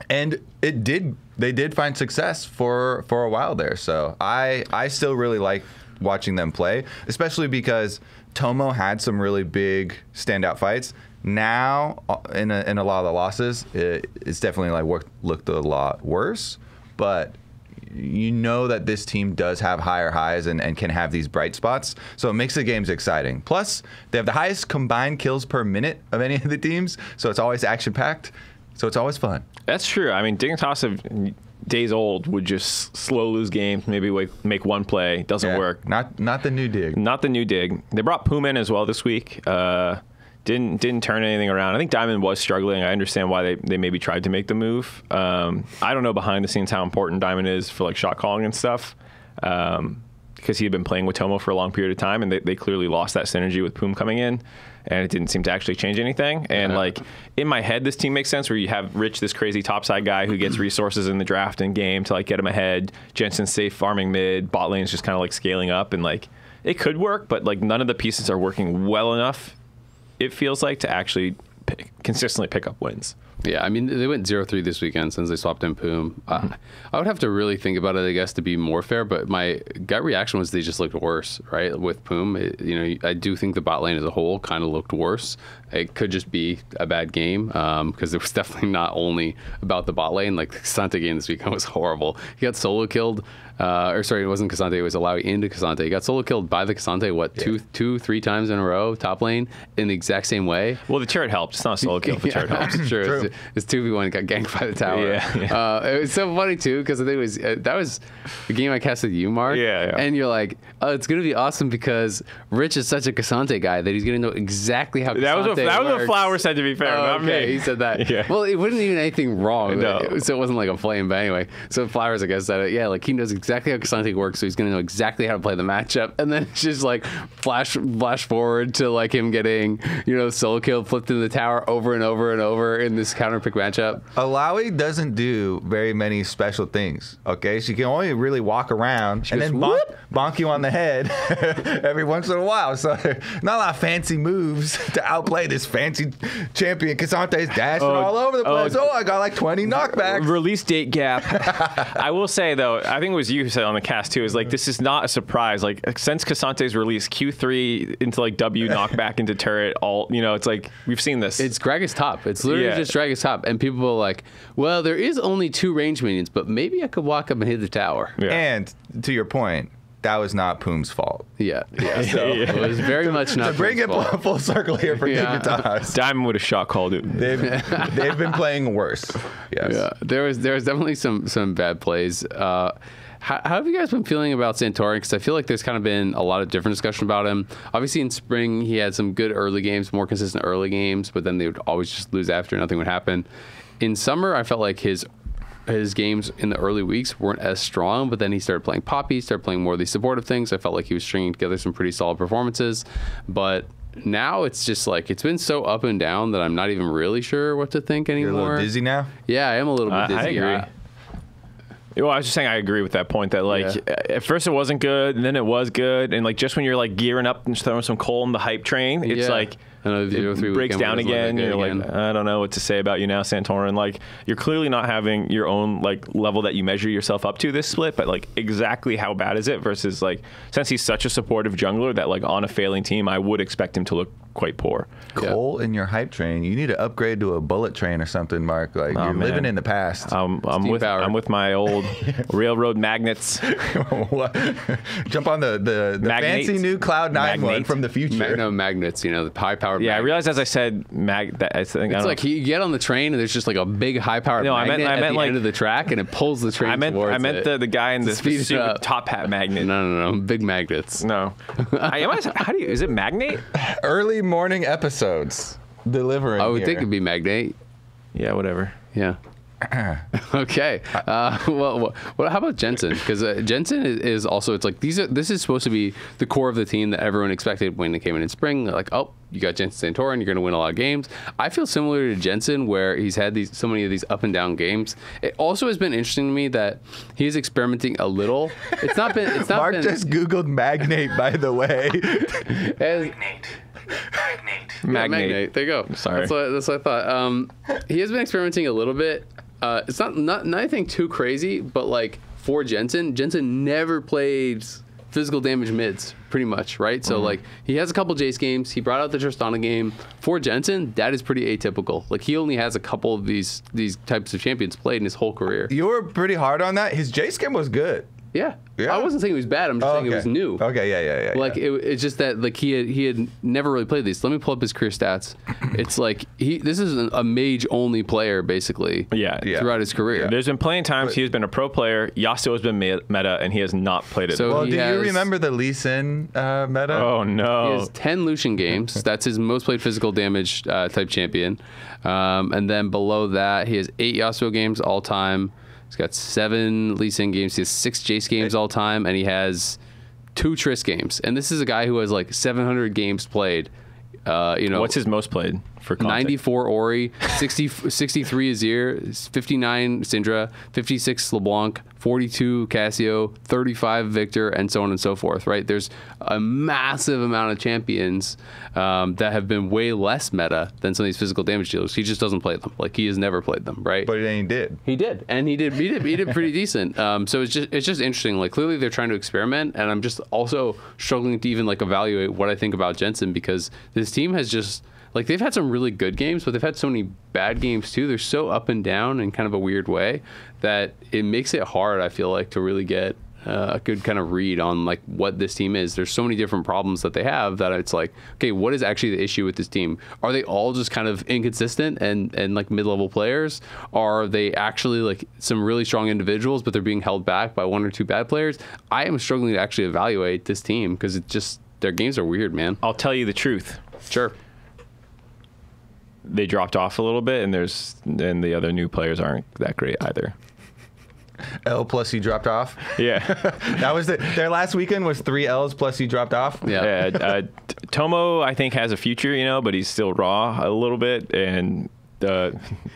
And they did find success for a while there. So I still really like watching them play, especially because Tomo had some really big standout fights. Now, in a lot of the losses, it's definitely looked a lot worse. But you know that this team does have higher highs and can have these bright spots. So it makes the games exciting. Plus, they have the highest combined kills per minute of any of the teams. So it's always action-packed. So it's always fun. That's true. I mean, Dignitas of days old would just slow lose games, maybe make one play. Doesn't work. Not the new dig. Not the new dig. They brought Poom in as well this week. Didn't turn anything around. I think Diamond was struggling. I understand why they maybe tried to make the move. I don't know behind the scenes how important Diamond is for like shot calling and stuff, because he had been playing with Tomo for a long period of time, and they clearly lost that synergy with Poom coming in, and it didn't seem to actually change anything. And like in my head, this team makes sense where you have Rich, this crazy topside guy who gets resources in the draft and game to like get him ahead. Jensen safe farming mid, bot lane's just kind of like scaling up, and like it could work, but like none of the pieces are working well enough, it feels like, to actually consistently pick up wins. Yeah, I mean, they went 0-3 this weekend since they swapped in Poom. I would have to really think about it, I guess, to be more fair, but my gut reaction was they just looked worse, right, with Poom. I do think the bot lane as a whole kind of looked worse. It could just be a bad game, because it was definitely not only about the bot lane. Like, the K'Sante game this weekend was horrible. He got solo killed. It wasn't K'Sante, it was Alawi into K'Sante. He got solo killed by the K'Sante, two, 3 times in a row, top lane, in the exact same way. Well, the turret helped. It's not a solo kill, the turret helps. True. It's 2v1, got ganked by the tower. Yeah. It was so funny, too, because I think it was that was the game I casted you, Mark. Yeah. And you're like, oh, it's going to be awesome because Rich is such a K'Sante guy that he's going to know exactly how K'Sante That was what Flower said, to be fair, not okay, me. he said that. Yeah. Well, it wasn't even anything wrong. No. So it wasn't like a flame, but anyway. So Flowers, I guess, said it. Yeah, like he knows exactly how K'Sante works, so he's going to know exactly how to play the matchup. And then it's just like flash forward to like him getting, solo kill, flipped in the tower over and over and over in this counter pick matchup. Alawi doesn't do very many special things, okay? She can only really walk around and then bonk you on the head every once in a while. So not a lot of fancy moves to outplay this fancy champion. Kasante's dashing all over the place. I got like 20 knockbacks. Release date gap. I will say, though, I think it was you who said on the cast, too, is like, this is not a surprise. Like, since Kasante's release, Q3 into like W knockback into turret, it's like, we've seen this. It's Gragas top. It's literally just Gragas top. And people are like, well, there is only 2 range minions, but maybe I could walk up and hit the tower. Yeah. And to your point, that was not Poom's fault. Yeah. So it was very much not to bring Poom's it fault. full circle here for Dignitas. Diamond would have shot called it. They've been playing worse. Yes. Yeah. There was definitely some bad plays. How have you guys been feeling about Santorin? Because I feel like there's kind of been a lot of different discussion about him. Obviously, in spring, he had some good early games, more consistent early games, but then they would always just lose after. Nothing would happen. In summer, I felt like his games in the early weeks weren't as strong, but then he started playing Poppy, started playing more of these supportive things. I felt like he was stringing together some pretty solid performances. But now it's just like, it's been so up and down that I'm not even really sure what to think anymore. You're a little dizzy now? Yeah, I am a little bit dizzy. I agree. Well, I was just saying I agree with that point that, like, at first it wasn't good, and then it was good, and, like, just when you're, like, gearing up and throwing some coal in the hype train, it's like it breaks down again. You're like, I don't know what to say about you now, Santorin. Like, you're clearly not having your own, like, level that you measure yourself up to this split, but, like, exactly how bad is it versus, like, since he's such a supportive jungler that, like, on a failing team, I would expect him to look quite poor. Coal in your hype train. You need to upgrade to a bullet train or something, Mark. Like, you're living in the past. I'm with my old railroad magnets. Jump on the fancy new Cloud9 one from the future. Magnets, you know, the high powered. Yeah, I realized as I said it's like you get on the train and there's just like a big high powered magnet at the end of the track and it pulls the train towards it. I meant the guy in the suit with top hat magnet. No, big magnets. No. Is it magnate? Early morning episodes delivering. I would think it'd be magnate. Yeah, whatever. Yeah. Okay. Well, how about Jensen? Because Jensen is also, it's like this is supposed to be the core of the team that everyone expected when they came in spring. Like, oh, you got Jensen Santorin, you're going to win a lot of games. I feel similar to Jensen, where he's had so many of these up and down games. It also has been interesting to me that he is experimenting a little. Mark just Googled magnate, by the way. Magnate. There you go. Sorry. That's what I thought. He has been experimenting a little bit. It's not anything too crazy, but like for Jensen never played physical damage mids, pretty much, right? So like he has a couple Jace games. He brought out the Tristana game. For Jensen, that is pretty atypical. Like he only has a couple of these types of champions played in his whole career. You were pretty hard on that. His Jace game was good. Yeah. I wasn't saying it was bad. I'm just saying it was new. Okay, yeah. Like it's just that like he had never really played these. Let me pull up his career stats. It's like this is a mage only player basically. Throughout his career. There's been plenty of times he has been a pro player. Yasuo has been meta, and he has not played it. So well, do you remember the Lee Sin meta? Oh no. He has 10 Lucian games. That's his most played physical damage type champion. And then below that, he has 8 Yasuo games all time. He's got 7 Lee Sin games. He has 6 Jace games all time, and he has 2 Triss games. And this is a guy who has like 700 games played. What's his most played for context? 94 Ori, 63 Azir, 59 Syndra, 56 LeBlanc, 42 Cassio, 35 Victor, and so on and so forth, right? There's a massive amount of champions that have been way less meta than some of these physical damage dealers. He just doesn't play them. Like, he has never played them, right? But then he did. He did, and he did pretty decent. So it's just interesting. Like, clearly they're trying to experiment, and I'm just also struggling to even, like, evaluate what I think about Jensen, because this team has just... Like, they've had some really good games, but they've had so many bad games, too. They're so up and down in kind of a weird way that it makes it hard, I feel like, to really get a good kind of read on, like, what this team is. There's so many different problems that they have that it's like, okay, what is actually the issue with this team? Are they all just kind of inconsistent and like, mid-level players? Are they actually, like, some really strong individuals, but they're being held back by 1 or 2 bad players? I am struggling to actually evaluate this team because it just... Their games are weird, man. I'll tell you the truth. Sure. They dropped off a little bit, and the other new players aren't that great either. L plus he dropped off. Yeah, that was their last weekend was 3 L's plus he dropped off. Yeah. Tomo I think has a future, but he's still raw a little bit, and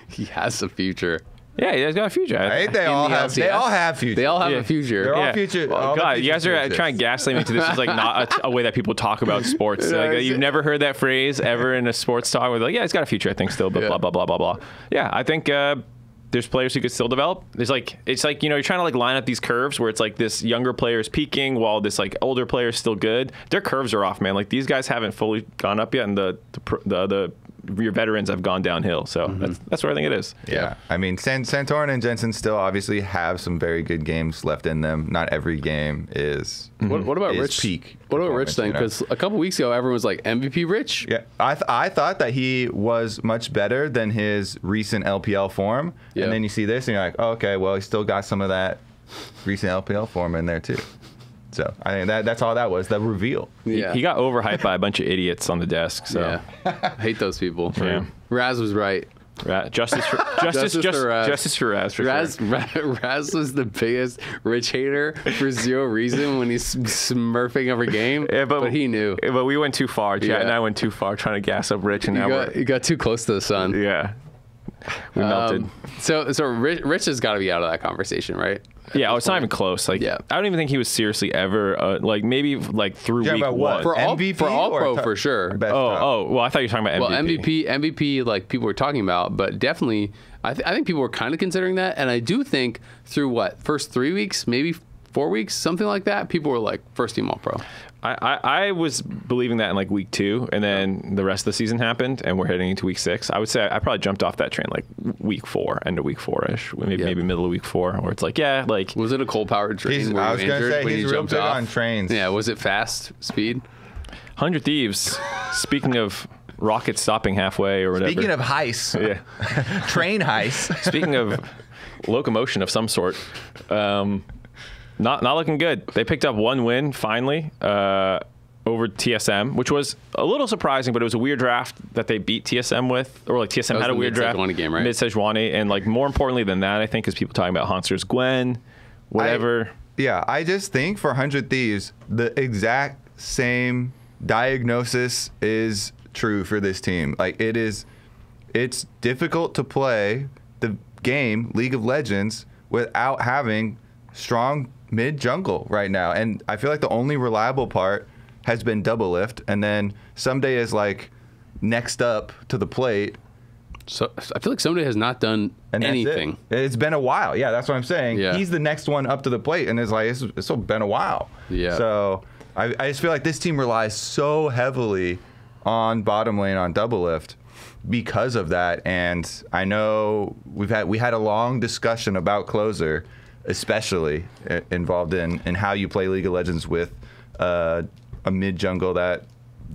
he has a future. Yeah, he's got a future. They all have future. They all have a future. They're all future. Well, God, you guys are trying to gaslight me into this. Is like not a way that people talk about sports. Like, you've never heard that phrase ever in a sports talk where they're like, yeah, he's got a future, I think, still, but blah, blah, blah, blah, blah. Yeah, I think there's players who could still develop. It's like you're trying to like line up these curves where it's like this younger player is peaking while this like older player is still good. Their curves are off, man. Like, these guys haven't fully gone up yet, and the your veterans have gone downhill. So that's where I think it is. Yeah. I mean, Santorin and Jensen still obviously have some very good games left in them. Not every game is What about Rich? Peak. What about Rich then? Because a couple weeks ago, everyone was like, MVP Rich? Yeah. I thought that he was much better than his recent LPL form. Yeah. And then you see this and you're like, oh, okay, well, he still got some of that recent LPL form in there too. So I think that's all that was, the reveal. Yeah. He got overhyped by a bunch of idiots on the desk. So Yeah. I hate those people. Yeah. Raz was right. Justice for Raz. Justice for Raz. For Raz, sure. Raz was the biggest Rich hater for zero reason when he's smurfing every game. Yeah, but he knew. But we went too far. Chad and Yeah. I went too far trying to gas up Rich, and now You got too close to the sun. yeah, we melted. So Rich has got to be out of that conversation, right? Yeah, it's not even close. Like, Yeah. I don't even think he was seriously ever like maybe like through Yeah, week about what? one. For all MVP pro or for sure. best top? Well, I thought you were talking about Well, MVP. MVP, like people were talking about, but definitely, I think people were kind of considering that, and I do think through first 3 weeks, maybe 4 weeks, something like that, people were like first team all pro. I was believing that in like week 2, and then the rest of the season happened, and we're heading into week 6. I would say I probably jumped off that train like week 4, end of week 4-ish, maybe middle of week 4, where it's like, yeah, like. Was it a coal powered train? I was going to say, he's real big on trains. Yeah, was it fast speed? 100 Thieves, speaking of rockets stopping halfway or whatever. Speaking of heist, Yeah. train heist. Speaking of locomotion of some sort, not looking good. They picked up one win finally over TSM, which was a little surprising, but it was a weird draft that they beat TSM with, or like TSM had a weird draft. Mid-Sejuani game, right? Mid-Sejuani, and like more importantly than that, I think, is people talking about Honsters Gwen, whatever. I just think for 100 Thieves, the exact same diagnosis is true for this team. Like it's difficult to play the game League of Legends without having strong mid jungle right now, and I feel like the only reliable part has been Doublelift, and then Someday is like next up to the plate. So I feel like somebody has not done And anything. It's been a while. Yeah, that's what I'm saying. Yeah. He's the next one up to the plate, and it's like it's been a while. Yeah. So I just feel like this team relies so heavily on bottom lane on Doublelift because of that. And I know we had a long discussion about closer, especially involved in how you play League of Legends with a mid jungle that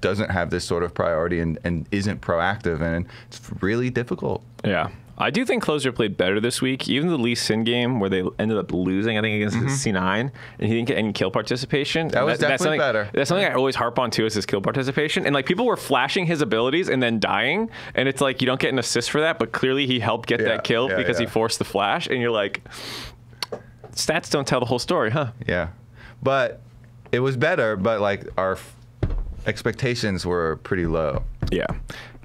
doesn't have this sort of priority and isn't proactive, and it's really difficult. Yeah. I do think Closer played better this week. Even the Lee Sin game where they ended up losing, I think, against C9, and he didn't get any kill participation. That was definitely better. That's something I always harp on, too, is his kill participation. And, like, people were flashing his abilities and then dying, and it's like you don't get an assist for that, but clearly he helped get that kill because he forced the flash, and you're like, stats don't tell the whole story, huh? Yeah. But it was better, but, like, our expectations were pretty low. Yeah.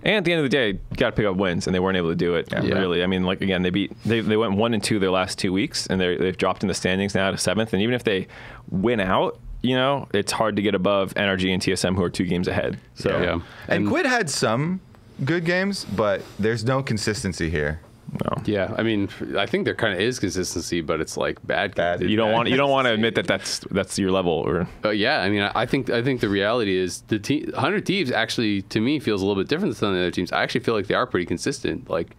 And at the end of the day, you got to pick up wins, and they weren't able to do it. Yeah. Really, I mean, like again, they went 1-2 their last 2 weeks, and they've dropped in the standings now to 7th. And even if they win out, you know, it's hard to get above NRG and TSM, who are 2 games ahead. So Yeah. And Quid had some good games, but there's no consistency here. no. Yeah, I mean, I think there kind of is consistency, but it's like bad. You don't want to admit that that's your level, or Yeah, I mean, I think the reality is the 100 Thieves actually, to me, feels a little bit different than the other teams. I actually feel like they are pretty consistent. Like,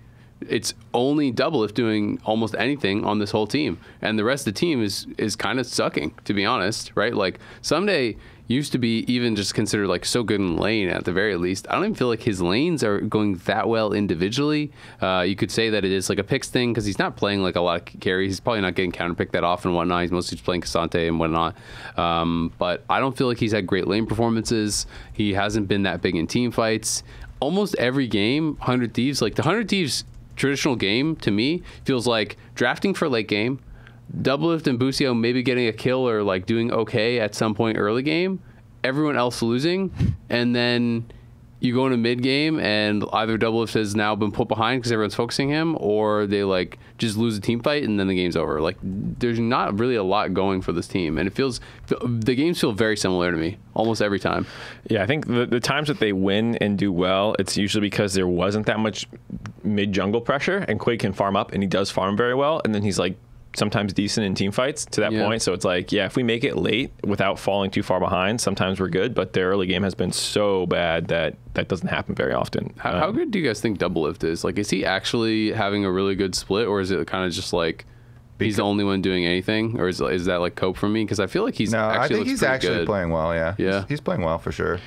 it's only Doublelift doing almost anything on this whole team, and the rest of the team is kind of sucking, to be honest, right? Like, Someday used to be even just considered like so good in lane at the very least. I don't even feel like his lanes are going that well individually. You could say that it is like a picks thing because he's not playing like a lot of carries. He's probably not getting counterpicked that often and whatnot. He's mostly just playing Cassante and whatnot. But I don't feel like he's had great lane performances. He hasn't been that big in team fights. Almost every game, 100 Thieves, like the 100 Thieves traditional game to me feels like drafting for late game, Doublelift and Busio maybe getting a kill or like doing okay at some point early game, everyone else losing, and then you go into mid game and either Doublelift has now been put behind because everyone's focusing him, or they like just lose a team fight and then the game's over. Like there's not really a lot going for this team, and the games feel very similar to me almost every time. Yeah, I think the times that they win and do well, it's usually because there wasn't that much mid jungle pressure, and Quake can farm up, and he does farm very well, and then he's like sometimes decent in team fights to that point. So it's like, yeah, if we make it late without falling too far behind, sometimes we're good, but their early game has been so bad that doesn't happen very often. How good do you guys think Doublelift is? Like, is he actually having a really good split, or is it kind of just like he's the only one doing anything, or is that like cope for me? Because I feel like he's I think he's actually good. playing well. Yeah, Yeah. he's playing well for sure.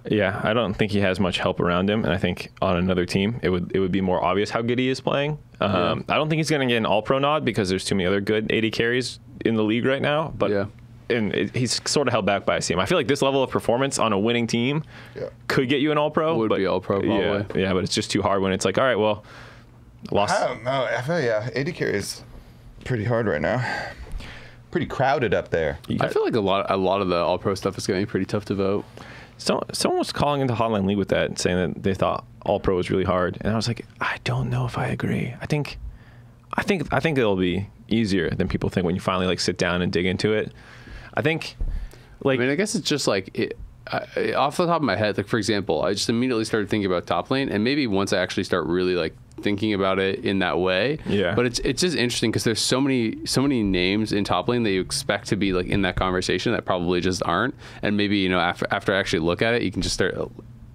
Yeah, I don't think he has much help around him, and I think on another team it would be more obvious how good he is playing. I don't think he's going to get an All-Pro nod because there's too many other good AD carries in the league right now. But he's sort of held back by his team. I feel like this level of performance on a winning team could get you an All-Pro. Would be All-Pro probably. Yeah, but it's just too hard when it's like, all right, well, lost. I don't know. I feel AD carry is pretty hard right now. Pretty crowded up there. I feel like a lot of the All-Pro stuff is going to be pretty tough to vote. Someone was calling into Hotline League with that, saying that they thought All-Pro was really hard, and I was like, I don't know if I agree. I think it'll be easier than people think when you finally like sit down and dig into it. I think, like, I mean, I guess it's just like off the top of my head, like for example, I just immediately started thinking about top lane, and maybe once I actually start really like thinking about it in that way. Yeah. But it's just interesting because there's so many names in top lane that you expect to be like in that conversation that probably just aren't. And maybe, you know, after I actually look at it, you can just start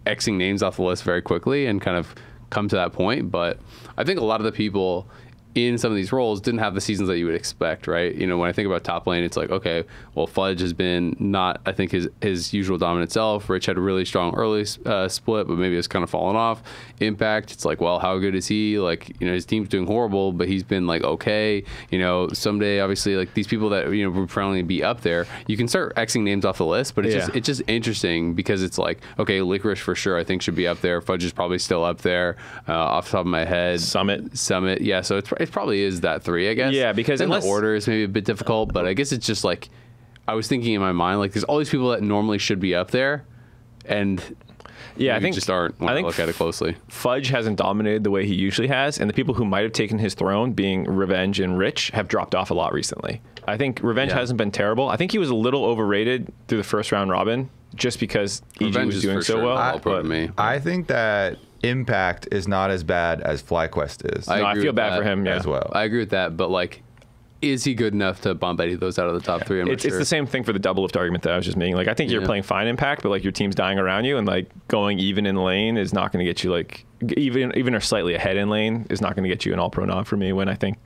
Xing names off the list very quickly and kind of come to that point. But I think a lot of the people in some of these roles didn't have the seasons that you would expect, right? You know, when I think about top lane, it's like, okay, well, Fudge has been not, I think, his usual dominant self. Rich had a really strong early split, but maybe it's kind of fallen off. Impact, it's like, well, how good is he? Like, you know, his team's doing horrible, but he's been like, okay. You know, someday, obviously, like these people that, you know, would probably be up there, you can start Xing names off the list, but it's just interesting because it's like, okay, Licorice for sure, I think should be up there. Fudge is probably still up there off the top of my head. Summit. Yeah, so it probably is that 3, I guess. Yeah, because then the order is maybe a bit difficult, but I guess it's just like I was thinking in my mind, like there's all these people that normally should be up there, and I think just aren't when I look at it closely. Fudge hasn't dominated the way he usually has, and the people who might have taken his throne, being Revenge and Rich, have dropped off a lot recently. I think Revenge hasn't been terrible. I think he was a little overrated through the first round robin, just because EG was doing so well. I think that Impact is not as bad as FlyQuest is. I feel bad for him as well. I agree with that, but like, is he good enough to bump any of those out of the top 3? It's the same thing for the Doublelift argument that I was just making. Like, I think you're playing fine Impact, but like your team's dying around you, and like going even in lane is not going to get you like even or slightly ahead in lane is not going to get you an All-Pro nod for me. When I think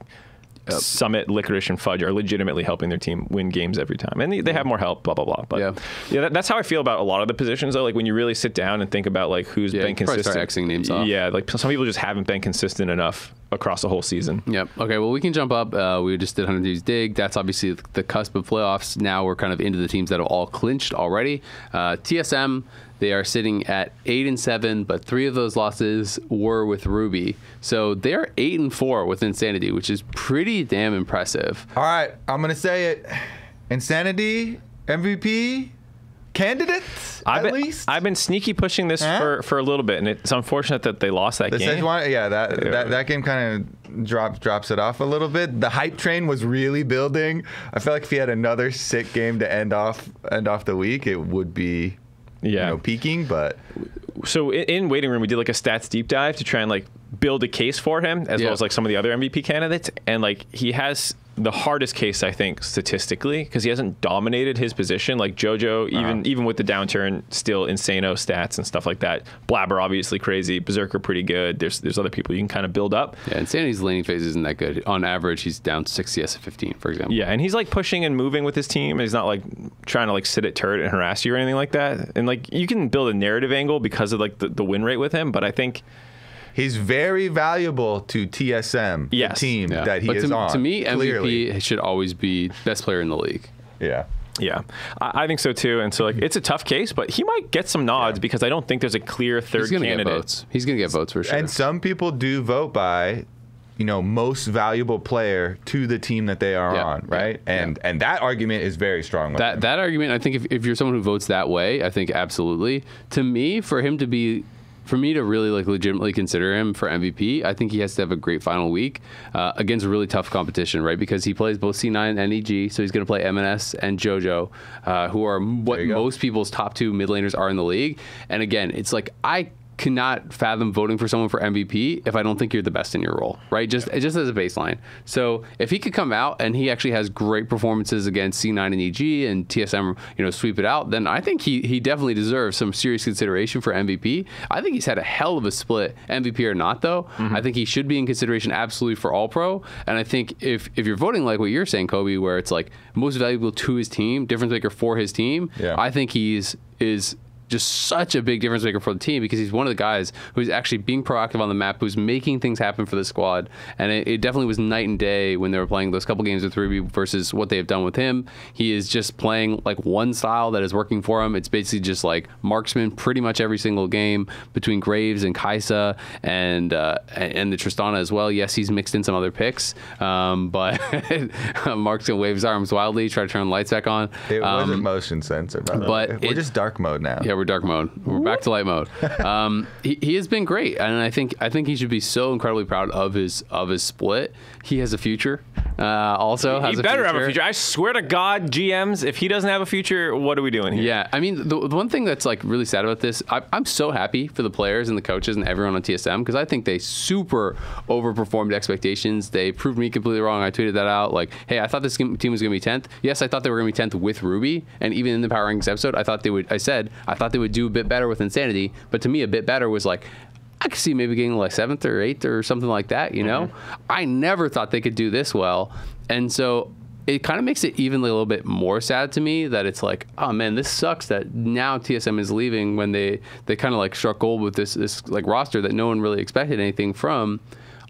Summit, Licorice, and Fudge are legitimately helping their team win games every time, and they have more help. Blah blah blah. But that's how I feel about a lot of the positions. Though, like when you really sit down and think about like who's been consistent. Start Xing names off. Yeah, like some people just haven't been consistent enough across the whole season. Yep. Okay. Well, we can jump up. We just did 100 Thieves Dig. That's obviously the cusp of playoffs. Now we're kind of into the teams that have all clinched already. TSM. They are sitting at 8-7, but 3 of those losses were with Ruby. So they're 8-4 with Insanity, which is pretty damn impressive. All right, I'm gonna say it. Insanity MVP candidate at least. I've been sneaky pushing this for a little bit, and it's unfortunate that they lost that game. That game kind of drops it off a little bit. The hype train was really building. I feel like if he had another sick game to end off the week, it would be. Peaking, but so in waiting room we did like a stats deep dive to try and like build a case for him as well as like some of the other MVP candidates, and like he has the hardest case I think statistically because he hasn't dominated his position. Like JoJo, even with the downturn, still insano stats and stuff like that. Blabber obviously crazy, Berserker pretty good. There's other people you can kind of build up. Yeah, Insanity's laning phase isn't that good. On average, he's down 6 CS at 15, for example. Yeah, and he's like pushing and moving with his team, and he's not like trying to like sit at turret and harass you or anything like that. And like you can build a narrative angle because of like the win rate with him, but I think he's very valuable to TSM, the team that he is on. To me, MVP should always be best player in the league. Yeah. Yeah, I think so too. And so like it's a tough case, but he might get some nods because I don't think there's a clear third candidate. Get votes. He's going to get votes for sure. And some people do vote by, most valuable player to the team that they are on, right? And that argument is very strong. That argument, I think if you're someone who votes that way, I think absolutely. To me, for me to really like legitimately consider him for MVP, I think he has to have a great final week against a really tough competition, right? Because he plays both C9 and EG, so he's going to play MNS and JoJo, who are what most people's top 2 mid laners are in the league. And again, it's like I cannot fathom voting for someone for MVP if I don't think you're the best in your role, right? Just as a baseline. So if he could come out and he actually has great performances against C9 and EG and TSM, sweep it out, then I think he definitely deserves some serious consideration for MVP. I think he's had a hell of a split, MVP or not, though. I think he should be in consideration absolutely for All-Pro. And I think if you're voting like what you're saying, Kobe, where it's like most valuable to his team, difference maker for his team, I think is just such a big difference maker for the team because he's one of the guys who's actually being proactive on the map, who's making things happen for the squad. And it definitely was night and day when they were playing those couple games with Ruby versus what they have done with him. He is just playing like one style that is working for him. It's basically just like marksman pretty much every single game between Graves and Kaisa and the Tristana as well. Yes, he's mixed in some other picks, but Mark's gonna wave his arms wildly, try to turn the lights back on. It wasn't motion sensor, by the way. We're just dark mode now. Yeah, we're dark mode. We're back to light mode. He has been great, and I think he should be so incredibly proud of his split. He has a future. Also, has he better have a future. I swear to God, GMs, if he doesn't have a future, what are we doing here? Yeah, I mean, the one thing that's like really sad about this, I'm so happy for the players and the coaches and everyone on TSM because I think they super overperformed expectations. They proved me completely wrong. I tweeted that out like, hey, I thought this team was going to be 10th. Yes, I thought they were going to be 10th with Ruby, and even in the Power Rankings episode, I thought they would do a bit better with Insanity, but to me, a bit better was like, I could see maybe getting like 7th or 8th or something like that, I never thought they could do this well. And so it kind of makes it even a little bit more sad to me that it's like, oh man, this sucks that now TSM is leaving when they kind of like struck gold with this like roster that no one really expected anything from.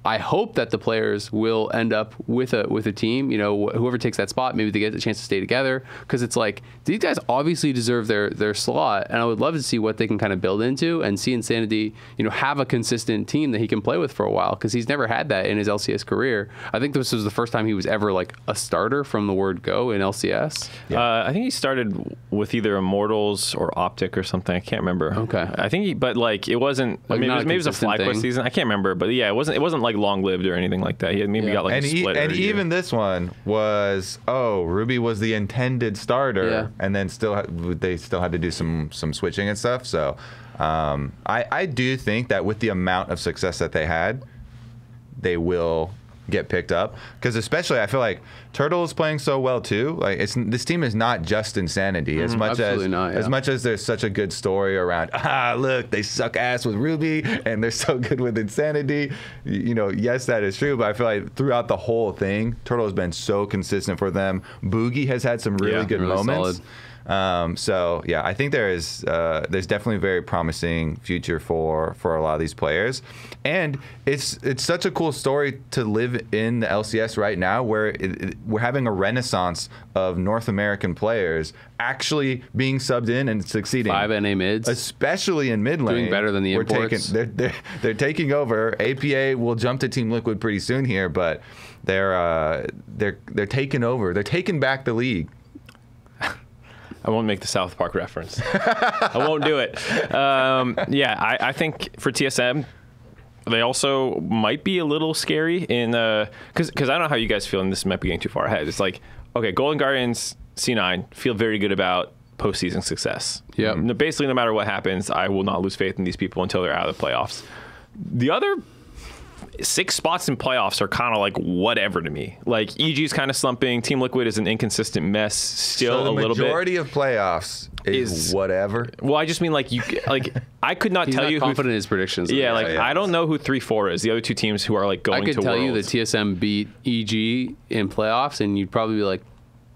I hope that the players will end up with a team, whoever takes that spot, maybe they get the chance to stay together because it's like these guys obviously deserve their slot, and I would love to see what they can kind of build into and see Insanity, have a consistent team that he can play with for a while because he's never had that in his LCS career. I think this was the first time he was ever like a starter from the word go in LCS. Yeah. I think he started with either Immortals or Optic or something. I can't remember. Okay. I think but like it wasn't. Like maybe it was a FlyQuest season. I can't remember, but yeah, it wasn't like long-lived or anything like that. He had maybe got like a split. And even this one was, Ruby was the intended starter, and then they still had to do some switching and stuff. So I do think that with the amount of success that they had, they will get picked up because especially I feel like Turtle is playing so well too. Like this team is not just Insanity as much as there's such a good story around. Look, they suck ass with Ruby and they're so good with Insanity. Yes, that is true, but I feel like throughout the whole thing, Turtle has been so consistent for them. Boogie has had some really good moments. So yeah, I think there's definitely a very promising future for a lot of these players, and it's such a cool story to live in the LCS right now, where we're having a renaissance of North American players actually being subbed in and succeeding. 5 NA mids, especially in mid lane, doing better than the imports. They're taking over. APA will jump to Team Liquid pretty soon here, but they're taking over. They're taking back the league. I won't make the South Park reference. I won't do it. I think for TSM, they also might be a little scary in because I don't know how you guys feel, and this might be getting too far ahead. It's like, okay, Golden Guardians C9 feel very good about postseason success. Yeah. Basically, no matter what happens, I will not lose faith in these people until they're out of the playoffs. The other 6 spots in playoffs are kind of like whatever to me. Like EG's kind of slumping. Team Liquid is an inconsistent mess still a little bit. The majority of playoffs is whatever. Well, I just mean like I could not tell you confident in his predictions. Yeah, I don't know who 3-4 is. The other two teams who are like going to I could tell you that TSM beat EG in playoffs, and you'd probably be like,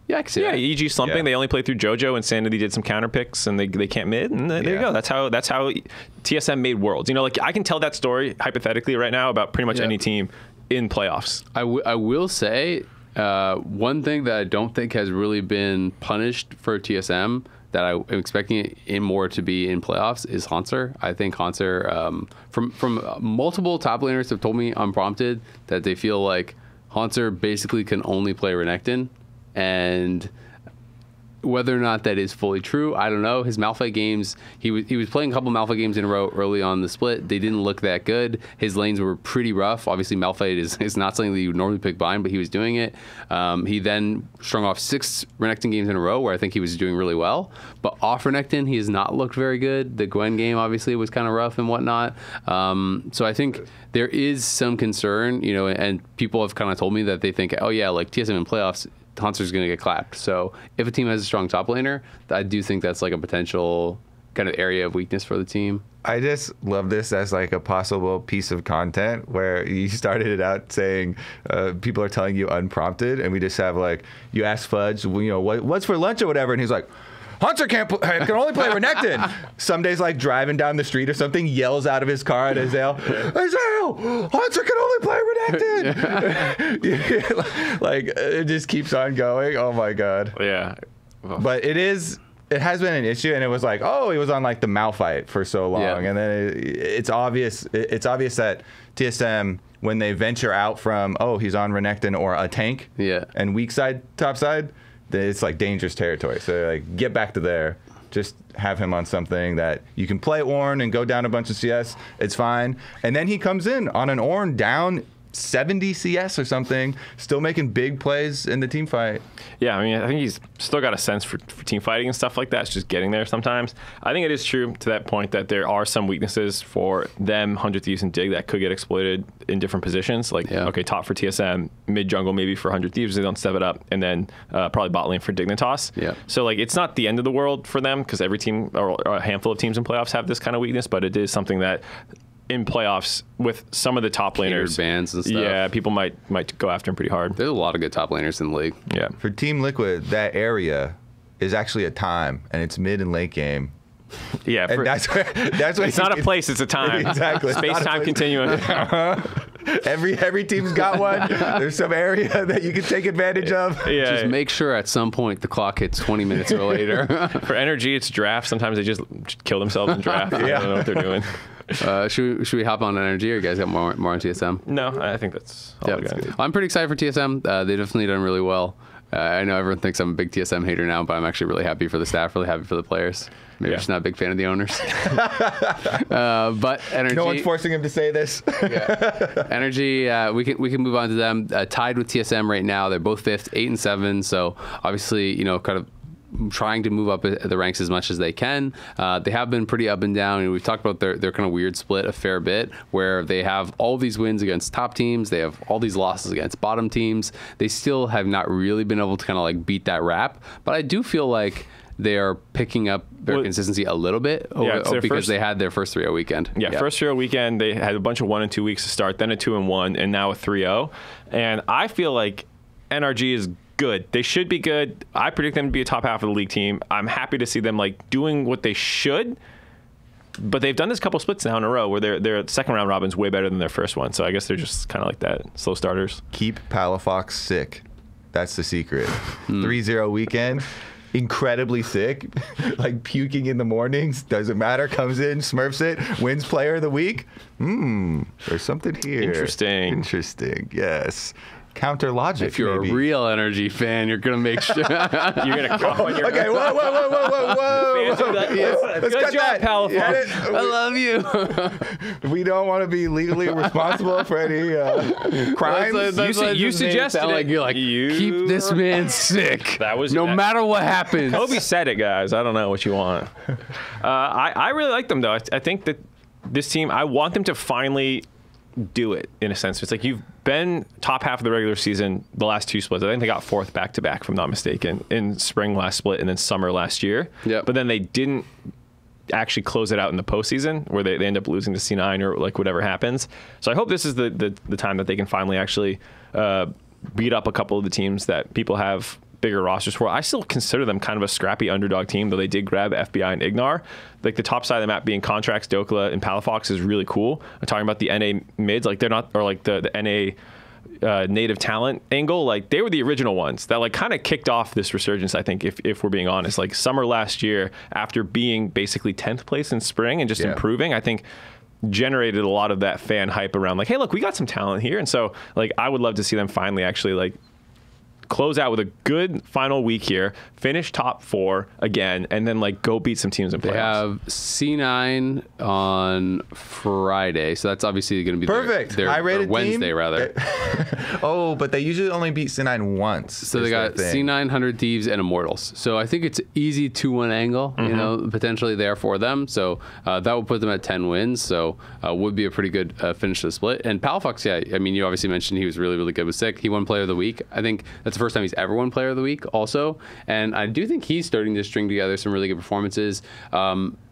yeah, I can see that. EG slumping. Yeah. They only played through JoJo, and Sanity did some counter picks, and they can't mid, and there you go. That's how TSM made Worlds. I can tell that story hypothetically right now about pretty much any team in playoffs. I will say one thing that I don't think has really been punished for TSM that I'm expecting it more to be in playoffs is Hanser. I think Hanser, from multiple top laners have told me unprompted that they feel like Hanser basically can only play Renekton. And whether or not that is fully true, I don't know. His Malphite games, he was playing a couple Malphite games in a row early on the split. They didn't look that good. His lanes were pretty rough. Obviously, Malphite is not something that you would normally pick bind, but he was doing it. He then strung off 6 Renekton games in a row where I think he was doing really well. But off Renekton, he has not looked very good. The Gwen game obviously was kind of rough and whatnot. So I think there is some concern, and people have kind of told me that they think, oh yeah, like TSM in playoffs, Hauntzer's going to get clapped. So if a team has a strong top laner, I do think that's like a potential kind of area of weakness for the team. I just love this as like a possible piece of content where you started it out saying people are telling you unprompted, and we just have like, you ask Fudge, what's for lunch or whatever, and he's like, Haunter can only play Renekton. Some days, like driving down the street or something, yells out of his car at Azael, Haunter can only play Renekton. Like it just keeps on going. Oh my god. Yeah. But it has been an issue, and it was like, oh, he was on like the Malphite for so long, and then it's obvious that TSM, when they venture out from, oh, he's on Renekton or a tank, and weak side, top side, it's like dangerous territory. So like, get back to there. Just have him on something that you can play Ornn and go down a bunch of CS. It's fine. And then he comes in on an Ornn down 70 CS or something, still making big plays in the team fight. Yeah, I mean, I think he's still got a sense for team fighting and stuff like that. It's just getting there sometimes. I think it is true to that point that there are some weaknesses for them, 100 Thieves and Dig, that could get exploited in different positions. Like, okay, top for TSM, mid jungle maybe for 100 Thieves, they don't step it up, and then probably bot lane for Dignitas. Yeah. So, like, it's not the end of the world for them, because every team, or a handful of teams in playoffs have this kind of weakness, but it is something that in playoffs with some of the top laners, bans and stuff. Yeah, people might go after him pretty hard. There's a lot of good top laners in the league. Yeah. For Team Liquid, that area is actually a time, and it's mid and late game. Yeah, and that's where it's not a place, it's a time. Exactly. Space-time continuum. Every team's got one. There's some area that you can take advantage of. Yeah. Just make sure at some point the clock hits 20 minutes or later. For energy, it's draft. Sometimes they just kill themselves in draft. I don't know what they're doing. Should we hop on energy, or you guys got more on TSM? No, I think that's all we got. I'm pretty excited for TSM. They've definitely done really well. I know everyone thinks I'm a big TSM hater now, but I'm actually really happy for the staff, really happy for the players. Maybe just not a big fan of the owners. But energy. No one's forcing him to say this. Energy. We can move on to them. Tied with TSM right now. They're both 5th, 8 and 7. So obviously, kind of trying to move up the ranks as much as they can. They have been pretty up and down. We've talked about their kind of weird split a fair bit, where they have all these wins against top teams. They have all these losses against bottom teams. They still have not really been able to kind of like beat that rap. But I do feel like they are picking up their consistency a little bit because they had their first 3-0 weekend. Yeah, first 3-0 weekend, they had a bunch of 1 and 2 weeks to start, then a 2-1, and now a 3-0. And I feel like NRG is good. They should be good. I predict them to be a top half of the league team. I'm happy to see them like doing what they should. But they've done this couple splits now in a row where their second round robin's way better than their first one. So I guess they're just kind of like that, slow starters. Keep Palafox sick. That's the secret. 3-0 weekend. Incredibly sick, like puking in the mornings, doesn't matter, comes in, smurfs it, wins player of the week. There's something here. Interesting, yes. Counter logic. If you're maybe. a real energy fan, you're gonna make sure you're gonna call on your okay, whoa. Let's cut job, that. Palafox. I love you. We don't want to be legally responsible for any crimes. You suggested like you're like, keep this man sick. That was no matter what happens. Kobe said it, guys. I don't know what you want. I really like them though. I think that this team, I want them to finally do it in a sense. It's like you've been top half of the regular season the last 2 splits. I think they got 4th back-to-back, if I'm not mistaken, in spring last split and then summer last year. Yep. But then they didn't actually close it out in the postseason where they end up losing to C9 or like whatever happens. So I hope this is the time that they can finally actually beat up a couple of the teams that people have bigger rosters for. I still consider them kind of a scrappy underdog team, though they did grab FBI and Ignar. Like the top side of the map being Contracts, Dokla, and Palafox is really cool. I'm talking about the NA mids, like they're not, or like the NA native talent angle, like they were the original ones that like kind of kicked off this resurgence, I think, if we're being honest. Like summer last year, after being basically 10th place in spring and just improving, I think generated a lot of that fan hype around like, hey, look, we got some talent here. And so like I would love to see them finally actually like close out with a good final week here, finish top 4 again, and then like go beat some teams in playoffs. They have C9 on Friday, so that's obviously going to be perfect. Their high-rated Wednesday team. Rather. Oh, but they usually only beat C9 once. So they got C9, 100 Thieves, and Immortals. So I think it's easy 2-1 angle, you know, potentially there for them. So that would put them at 10 wins. So would be a pretty good finish to the split. And Palafox, yeah, I mean, you obviously mentioned he was really, really good with Sick. He won Player of the Week. I think that's the first time he's ever won Player of the Week also. And I do think he's starting to string together some really good performances.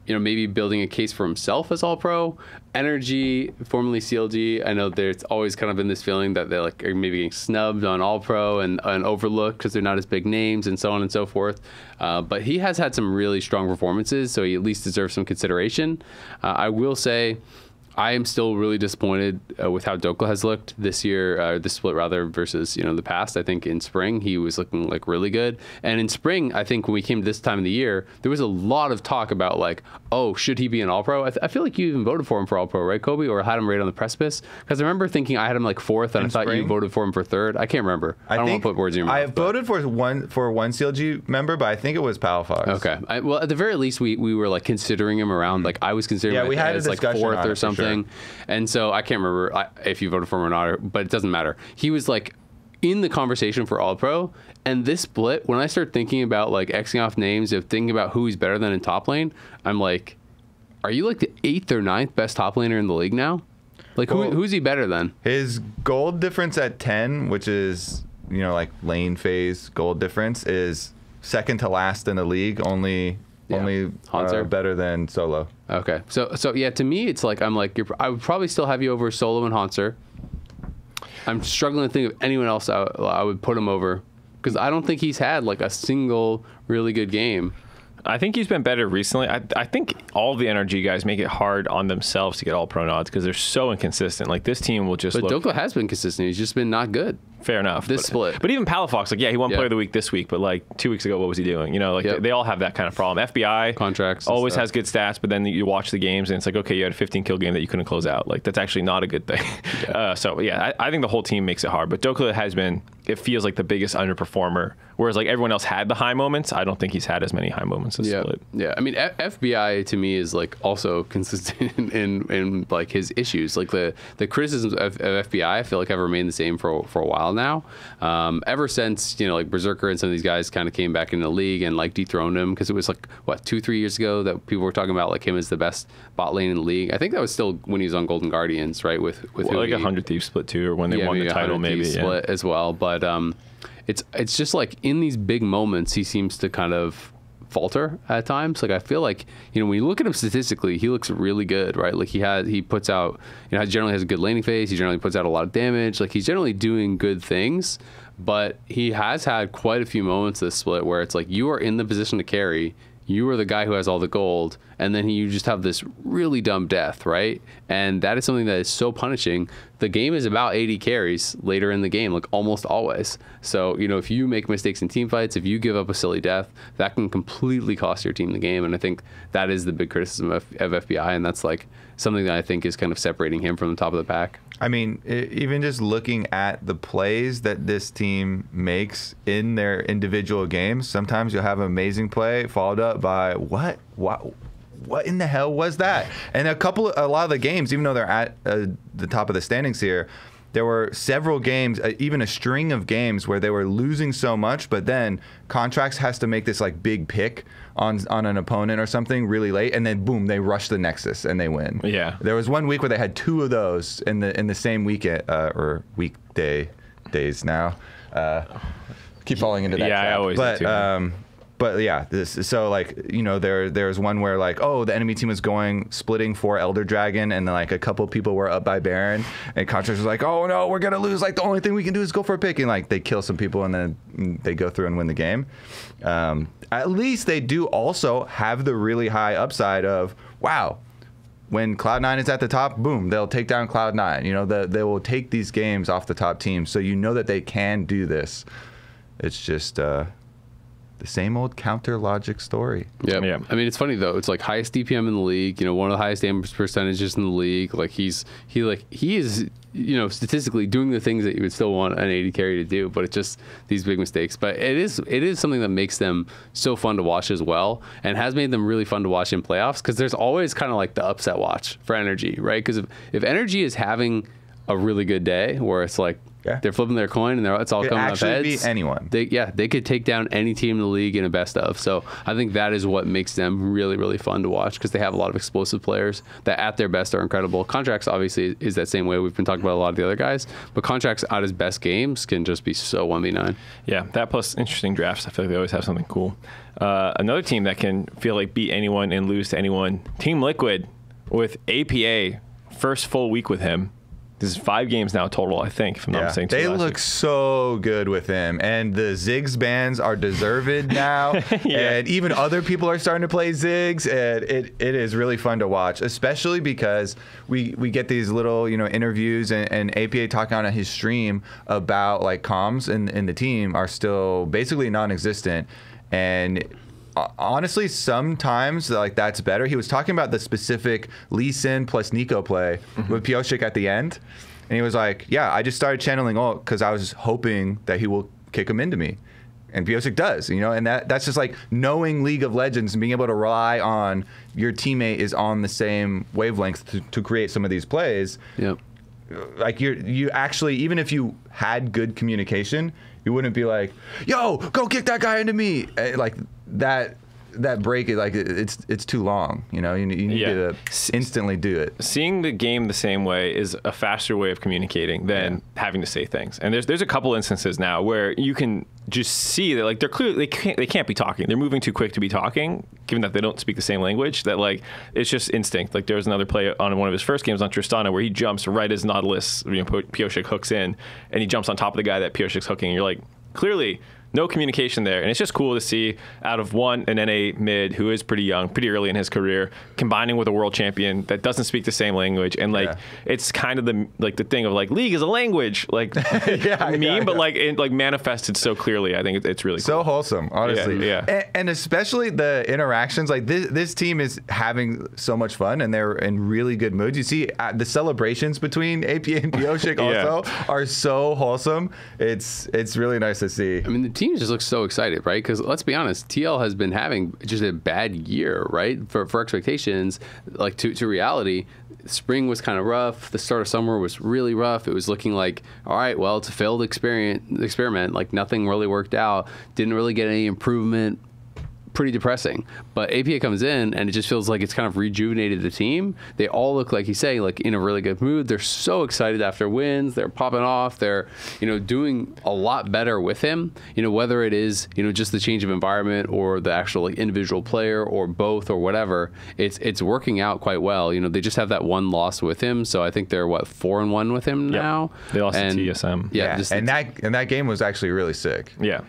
You know, maybe building a case for himself as All-Pro. Energy, formerly CLG, I know there's always kind of been this feeling that they're like are maybe getting snubbed on All-Pro and overlooked because they're not as big names and so on and so forth. But he has had some really strong performances, so he at least deserves some consideration. I will say, I am still really disappointed with how Dokla has looked this year, this split rather, versus the past. I think in spring he was looking like really good, and in spring I think when we came to this time of the year, there was a lot of talk about like, oh, should he be an All-Pro? I feel like you even voted for him for All-Pro, right, Kobe, or had him right on the precipice? Because I remember thinking I had him like 4th, and I thought you voted for him for 3rd. I can't remember. I don't want to put words in your mouth. I voted for one CLG member, but I think it was Palafox. Okay, well at the very least we were like considering him around. Like I was considering him we had as like 4th or something. And so I can't remember if you voted for him or not, but it doesn't matter. He was like in the conversation for All-Pro, and this split, when I start thinking about like Xing off names, of thinking about who he's better than in top lane, I'm like, are you like the 8th or 9th best top laner in the league now? Like who's he better than? His gold difference at 10, which is like lane phase gold difference, is second to last in the league. Only better than Solo. Okay, so yeah, to me it's like I would probably still have you over Solo and Hanser. I'm struggling to think of anyone else I would put him over, because I don't think he's had like a single really good game. I think he's been better recently. I think all the NRG guys make it hard on themselves to get All-Pro nods because they're so inconsistent. Like this team will just. But Dokla has been consistent. He's just been not good. Fair enough. This split. But even Palafox, like, yeah, he won Player of the Week this week, but like 2 weeks ago, what was he doing? They all have that kind of problem. FBI contracts always has good stats, but then you watch the games and it's like, okay, you had a 15 kill game that you couldn't close out. Like that's actually not a good thing. Yeah. I think the whole team makes it hard. But Dokla has been, it feels like the biggest underperformer. Whereas like everyone else had the high moments, I don't think he's had as many high moments this split. Yeah, I mean FBI to me is like also consistent in like his issues. Like the criticisms of FBI, I feel like have remained the same for a while now. Ever since like Berserker and some of these guys kind of came back in the league and like dethroned him, because it was like what 2-3 years ago that people were talking about like him as the best bot lane in the league. I think that was still when he was on Golden Guardians, right? With like 100 Thieves split too, or when they won the title, maybe split as well. But it's just like in these big moments he seems to kind of falter at times. Like I feel like when you look at him statistically, he looks really good, right? Like he puts out generally has a good laning phase. He generally puts out a lot of damage. Like he's generally doing good things, but he has had quite a few moments this split where it's like you are in the position to carry. You are the guy who has all the gold, and then you just have this really dumb death, right? And that is something that is so punishing. The game is about 80 carries later in the game, like almost always. So, if you make mistakes in team fights, if you give up a silly death, that can completely cost your team the game. And I think that is the big criticism of FBI, and that's like something that I think is kind of separating him from the top of the pack. I mean, even just looking at the plays that this team makes in their individual games, sometimes you'll have an amazing play followed up by what in the hell was that? And a lot of the games, even though they're at the top of the standings here, there were several games, even a string of games where they were losing so much, but then Contracts has to make this like big pick on an opponent or something really late, and then boom, they rush the Nexus and they win. Yeah. There was one week where they had 2 of those in the same weekend or days now. Keep falling into that trap. I always do too. But yeah, there's one where like, oh, the enemy team was splitting for Elder Dragon, and then like a couple people were up by Baron, and Contracts was like, oh no, we're gonna lose. Like the only thing we can do is go for a pick, and like they kill some people, and then they go through and win the game. At least they do also have the really high upside of wow. When Cloud9 is at the top, boom, they'll take down Cloud9. They will take these games off the top teams, so that they can do this. It's just the same old counter logic story. Yeah. I mean, it's funny though. It's like highest DPM in the league. One of the highest damage percentages in the league. Like he is statistically doing the things that you would still want an AD carry to do, but it's just these big mistakes. But it is something that makes them so fun to watch as well, and has made them really fun to watch in playoffs, because there's always kind of like the upset watch for Energy, right? Because if Energy is having a really good day where it's like they're flipping their coin and it's all coming up heads. Actually beat anyone. They could take down any team in the league in a best of. So I think that is what makes them really, really fun to watch, because they have a lot of explosive players that at their best are incredible. Contracts obviously is that same way. We've been talking about a lot of the other guys, but Contracts at his best games can just be so 1v9. Yeah, that plus interesting drafts. I feel like they always have something cool. Another team that can feel like beat anyone and lose to anyone, Team Liquid with APA, first full week with him. This is 5 games now total, I think, if I'm not mistaken. They look so good with him. And the Ziggs bans are deserved now. And even other people are starting to play Ziggs. And it is really fun to watch, especially because we get these little, interviews and APA talking on his stream about like comms in the team are still basically non-existent. And honestly, sometimes like that's better. He was talking about the specific Lee Sin plus Nico play with Pioshik at the end, and he was like, "Yeah, I just started channeling ult because I was hoping that he will kick him into me." And Pioshik does, and that's just like knowing League of Legends and being able to rely on your teammate is on the same wavelength to create some of these plays. Yep. Like you actually, even if you had good communication, you wouldn't be like, "Yo, go kick that guy into me," like that break is like it's too long. You need to instantly do it. Seeing the game the same way is a faster way of communicating than having to say things. And there's a couple instances now where you can just see that like they're clearly they can't be talking. They're moving too quick to be talking, given that they don't speak the same language. That like it's just instinct. Like there was another play on one of his first games on Tristana where he jumps right as Nautilus, Pioshik hooks in, and he jumps on top of the guy that Pioshik's hooking. And you're like, clearly no communication there. And it's just cool to see out of an NA mid who is pretty young, pretty early in his career, combining with a world champion that doesn't speak the same language. And like, it's kind of the thing of like League is a language, like but like it like manifested so clearly. I think it's really cool. So wholesome, honestly. Yeah. And especially the interactions, like this team is having so much fun and they're in really good moods. You see the celebrations between APA and Pioshik also are so wholesome. It's really nice to see. I mean, the team just looks so excited, right? Because let's be honest, TL has been having just a bad year, right? For expectations, like to reality. Spring was kind of rough. The start of summer was really rough. It was looking like, all right, well, it's a failed experiment. Like nothing really worked out. Didn't really get any improvement. Pretty depressing. But APA comes in and it just feels like it's kind of rejuvenated the team. They all look, like you say, like in a really good mood. They're so excited after wins. They're popping off. They're, doing a lot better with him. Whether it is, just the change of environment or the actual like individual player or both or whatever, it's working out quite well. They just have that one loss with him. So I think they're 4-1 with him now. They lost to TSM. Yeah. And that game was actually really sick. Yeah.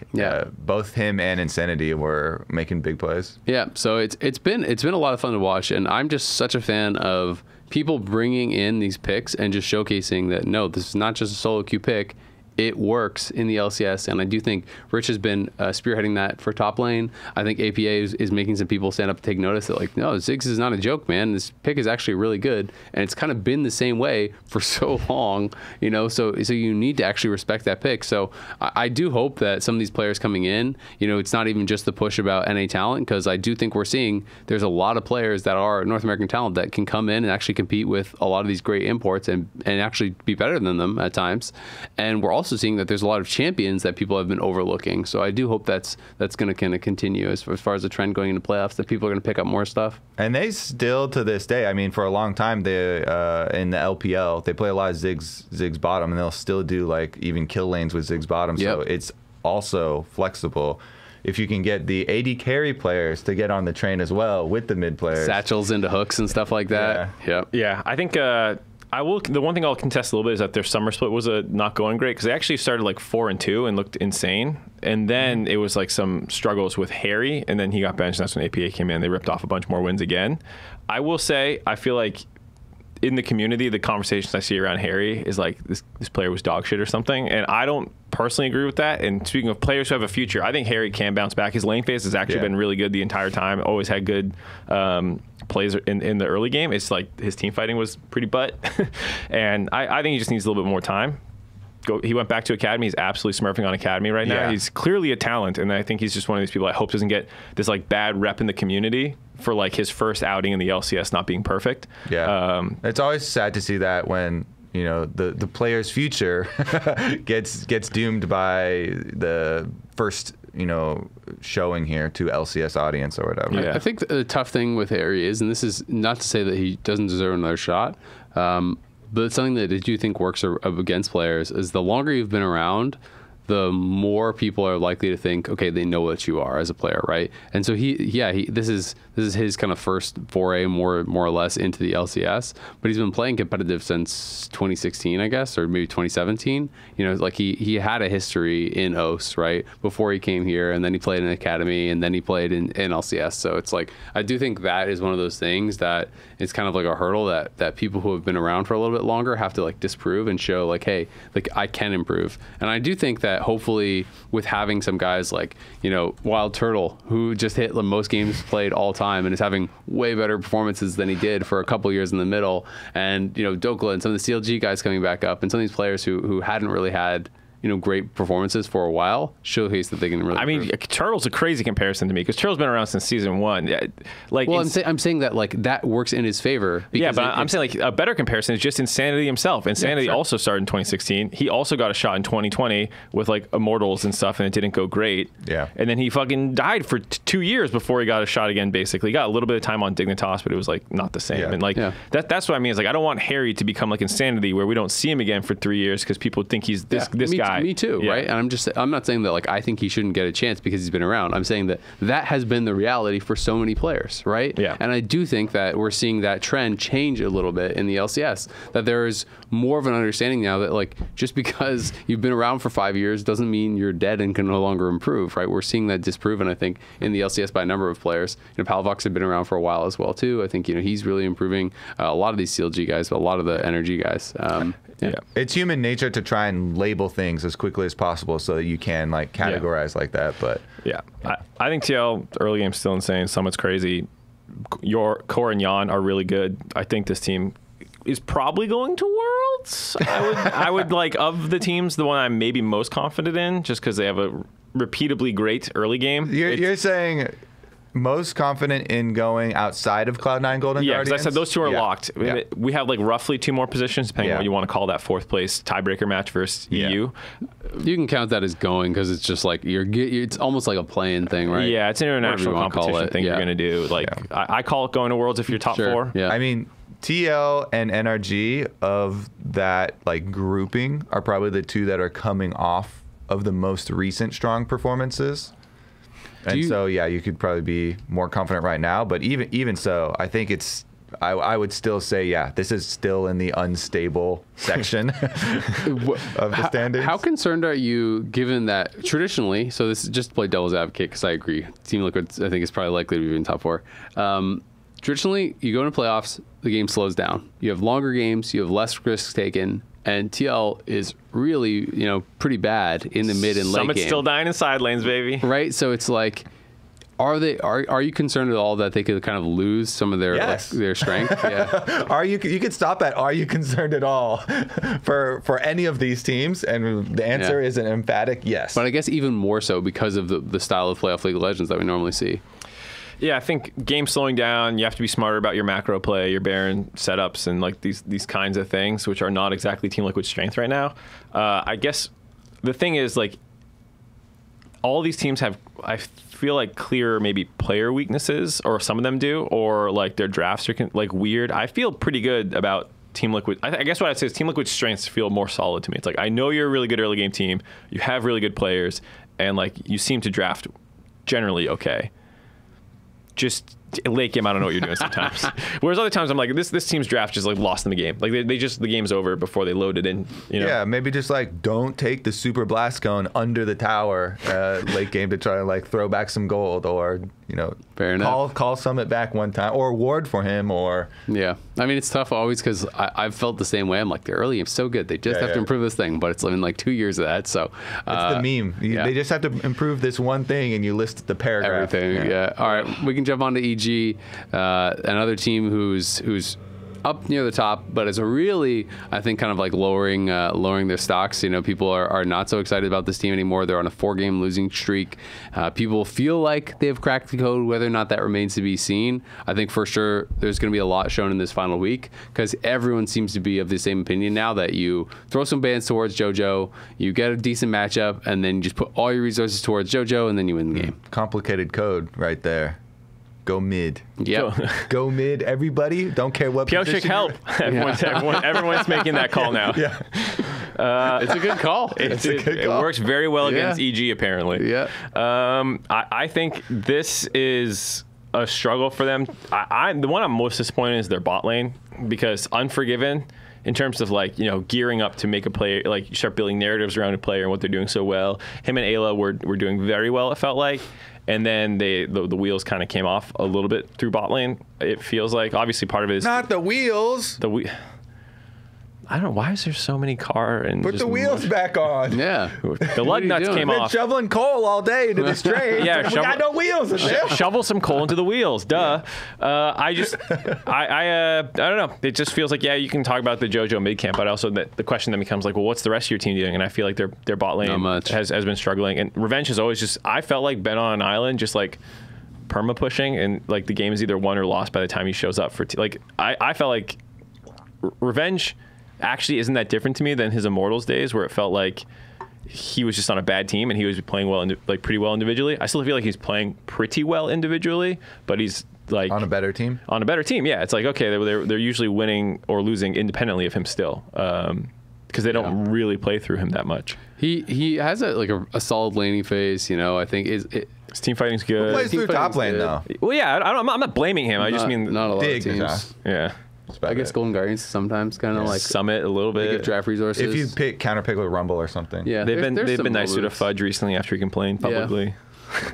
Both him and Insanity were making big plays. Yeah, so it's been a lot of fun to watch, and I'm just such a fan of people bringing in these picks and just showcasing that no, this is not just a solo queue pick. It works in the LCS, and I do think Rich has been spearheading that for top lane. I think APA is making some people stand up and take notice that, like, no, Ziggs is not a joke, man. This pick is actually really good, and it's kind of been the same way for so long, so you need to actually respect that pick. So I do hope that some of these players coming in, it's not even just the push about NA talent, because I do think we're seeing there's a lot of players that are North American talent that can come in and actually compete with a lot of these great imports and actually be better than them at times. And we're also seeing that there's a lot of champions that people have been overlooking. So I do hope that's going to kind of continue as far as the trend going into playoffs, that people are going to pick up more stuff. And they still, to this day, I mean, for a long time, they in the LPL, they play a lot of Ziggs bottom, and they'll still do like even kill lanes with Ziggs bottom. So it's also flexible. If you can get the AD carry players to get on the train as well with the mid players. Satchels into hooks and stuff like that. Yeah, I think the one thing I'll contest a little bit is that their summer split was not going great, because they actually started like 4-2 and looked insane. And then it was like some struggles with Harry, and then he got benched, and that's when APA came in. They ripped off a bunch more wins again. I will say, I feel like in the community, the conversations I see around Harry is like this player was dog shit or something, and I don't personally agree with that. And speaking of players who have a future, I think Harry can bounce back. His lane phase has actually been really good the entire time. Always had good plays in the early game. It's like his team fighting was pretty butt. And I think he just needs a little bit more time. He went back to Academy. He's absolutely smurfing on Academy right now. Yeah. He's clearly a talent, and I think he's just one of these people I hope doesn't get this like bad rep in the community for like his first outing in the LCS not being perfect. Yeah. It's always sad to see that when, you know, the player's future gets doomed by the first, you know, showing here to LCS audience or whatever. Yeah. I think the tough thing with Harry is, and this is not to say that he doesn't deserve another shot, but it's something that I do think works against players, is the longer you've been around, the more people are likely to think, okay, they know what you are as a player, right? And so this is his kind of first foray, more or less, into the LCS. But he's been playing competitive since 2016, I guess, or maybe 2017. You know, like he had a history in OS, right, before he came here, and then he played in Academy, and then he played in LCS. So it's like, I do think that is one of those things that it's kind of like a hurdle that people who have been around for a little bit longer have to like disprove and show like, hey, like I can improve. And I do think that hopefully with having some guys like, you know, Wild Turtle, who just hit the most games played all time and is having way better performances than he did for a couple years in the middle, and, you know, Dokla and some of the CLG guys coming back up, and some of these players who hadn't really had, you know, great performances for a while, showcase that they can really. I mean, Turtle's a crazy comparison to me because Turtle's been around since season 1. Like, well, I'm saying that like that works in his favor. Yeah, but I'm saying like a better comparison is just Insanity himself. Insanity also started in 2016. He also got a shot in 2020 with like Immortals and stuff, and it didn't go great. Yeah. And then he fucking died for 2 years before he got a shot again. Basically, he got a little bit of time on Dignitas, but it was like not the same. Yeah. And like that's what I mean. Is like I don't want Harry to become like Insanity, where we don't see him again for 3 years because people think he's this guy. Me too, right? And I'm not saying that like I think he shouldn't get a chance because he's been around. I'm saying that has been the reality for so many players, right? Yeah. And I do think that we're seeing that trend change a little bit in the LCS. That there is more of an understanding now that like just because you've been around for 5 years doesn't mean you're dead and can no longer improve, right? We're seeing that disproven, I think, in the LCS by a number of players. You know, Palafox had been around for a while as well too. I think, you know, he's really improving. A lot of these CLG guys, but a lot of the energy guys. Yeah. It's human nature to try and label things as quickly as possible so that you can like categorize like that. But yeah, I think TL early game's still insane. Summit's crazy. Your Core and Yan are really good. I think this team is probably going to Worlds. I would like, of the teams, the one I'm maybe most confident in, just because they have a repeatably great early game. You're saying most confident in going outside of Cloud9 Golden Guardians? Yeah, because I said those two are locked. Yeah. We have like roughly 2 more positions, depending on what you want to call that fourth place tiebreaker match versus EU. You can count that as going because it's just like it's almost like a playing thing, right? Yeah, it's an international competition thing you're going to do. Like I call it going to Worlds if you're top 4. Yeah. I mean, TL and NRG of that like grouping are probably the 2 that are coming off of the most recent strong performances. And so, yeah, you could probably be more confident right now. But even so, I think it's I would still say, yeah, this is still in the unstable section of the standings. How concerned are you, given that traditionally, so this is just to play devil's advocate, because I agree, Team Liquid, I think, is probably likely to be in top 4. Traditionally, you go into playoffs, the game slows down. You have longer games, you have less risks taken, and TL is really, you know, pretty bad in the mid and late game. Summit's still dying in side lanes, baby. Right? So it's like, are you concerned at all that they could kind of lose some of their their strength? Yeah. You could stop at are you concerned at all for any of these teams? And the answer is an emphatic yes. But I guess even more so because of the style of playoff League of Legends that we normally see. Yeah, I think game slowing down, you have to be smarter about your macro play, your Baron setups, and like these kinds of things, which are not exactly Team Liquid's strength right now. I guess the thing is, like, all these teams have, I feel like, clear maybe player weaknesses, or some of them do, or like their drafts are like weird. I feel pretty good about Team Liquid. I guess what I'd say is Team Liquid's strengths feel more solid to me. It's like, I know you're a really good early game team, you have really good players, and like you seem to draft generally okay. Just late game, I don't know what you're doing sometimes. Whereas other times I'm like, this team's draft just like lost in the game. Like they just, the game's over before they load it in. You know? Yeah, maybe just like don't take the super blast cone under the tower late game to try to like throw back some gold, or you know, call Summit back one time, or ward for him, or I mean, it's tough always because I've felt the same way. I'm like, the early game's so good, they just have to improve this thing, but it's been like 2 years of that. So it's the meme. They just have to improve this one thing, and you list the paragraph. Everything. All right, we can jump on to EG. EG, another team who's up near the top, but it's really, I think, kind of like lowering their stocks. You know, people are not so excited about this team anymore. They're on a 4-game losing streak. People feel like they've cracked the code. Whether or not that remains to be seen. I think for sure there's going to be a lot shown in this final week because everyone seems to be of the same opinion now that you throw some bans towards JoJo, you get a decent matchup, and then you just put all your resources towards JoJo, and then you win the game. Complicated code right there. Go mid. Yep. Go mid, everybody. Don't care what Pioshik position help. Everyone's making that call now. Yeah. It's a good call. It works very well against EG, apparently. Yeah. I think this is a struggle for them. The one I'm most disappointed in is their bot lane, because Unforgiven, in terms of like, you know, gearing up to make a player, like you start building narratives around a player and what they're doing so well. Him and ELO were doing very well, it felt like. And then the wheels kind of came off a little bit through bot lane. It feels like, obviously part of it is Not the wheels. I don't know, why is there so many car and Put just the wheels back on. Yeah. the lug nuts came Been off. shoveling coal all day into this train. Yeah, we got no wheels. Shovel some coal into the wheels. Duh. I don't know. It just feels like, yeah, you can talk about the JoJo mid camp, but also the question then becomes like, well, what's the rest of your team doing? And I feel like their bot lane has been struggling. And Revenge has always just, I felt like been on an island, just like perma pushing, and like the game is either won or lost by the time he shows up for I felt like Revenge actually isn't that different to me than his Immortals days, where it felt like he was just on a bad team and he was playing well, pretty well individually. I still feel like he's playing pretty well individually, but he's like On a better team? On a better team, yeah. It's like, okay, they're usually winning or losing independently of him still, because they don't really play through him that much. He has a solid laning phase. You know, I think his team fighting's good. Who plays through top lane, though? Well, yeah, I'm not blaming him. I just mean not a lot Dig, of teams. yeah. I guess Golden Guardians sometimes kind of like Summit a little give bit. draft resources. If you counter pick with Rumble or something. Yeah, They've there's been some nicer to moves. Fudge recently after he complained publicly.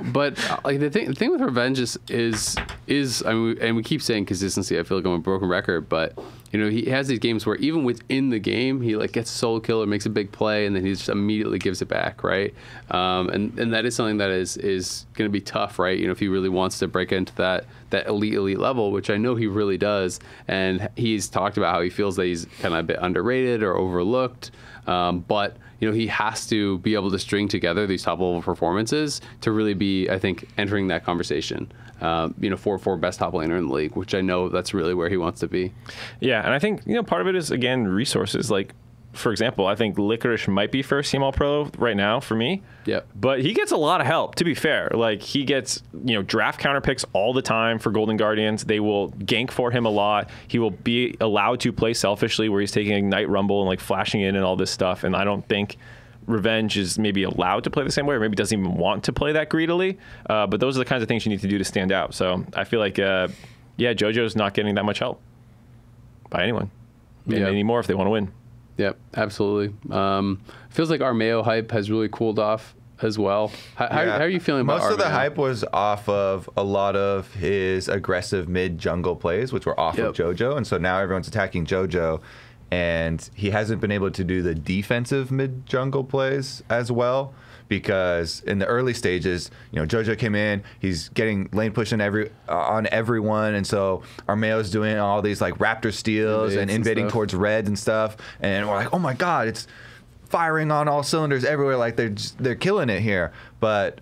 But like the thing with Revenge is I mean, and we keep saying consistency. I feel like I'm a broken record, but you know, he has these games where even within the game, he like gets a solo kill or makes a big play, and then he just immediately gives it back, right? And that is something that is going to be tough, right? You know, if he really wants to break into that elite level, which I know he really does, and he's talked about how he feels that he's kind of a bit underrated or overlooked, but you know, he has to be able to string together these top level performances to really be, I think, entering that conversation, you know, for best top laner in the league, which I know that's really where he wants to be. Yeah, and I think, you know, part of it is, again, resources. Like, for example, I think Licorice might be first team All-Pro right now for me. Yep. But he gets a lot of help, to be fair. Like, he gets, you know, draft counter picks all the time for Golden Guardians. They will gank for him a lot. He will be allowed to play selfishly, where he's taking Ignite Rumble and, like, flashing in and all this stuff. And I don't think Revenge is maybe allowed to play the same way, or maybe doesn't even want to play that greedily. But those are the kinds of things you need to do to stand out. So I feel like, yeah, JoJo's not getting that much help by anyone anymore if they want to win. Yep, absolutely. Feels like Armao hype has really cooled off as well. How are you feeling about Most of the Armao? hype was off of a lot of his aggressive mid jungle plays, which were off of JoJo, and so now everyone's attacking JoJo, and he hasn't been able to do the defensive mid jungle plays as well. Because in the early stages, you know, JoJo came in, he's getting lane push on everyone, and so Armao's doing all these like Raptor steals and invading towards red and stuff, and we're like, oh my god, it's firing on all cylinders everywhere, like they're killing it here. But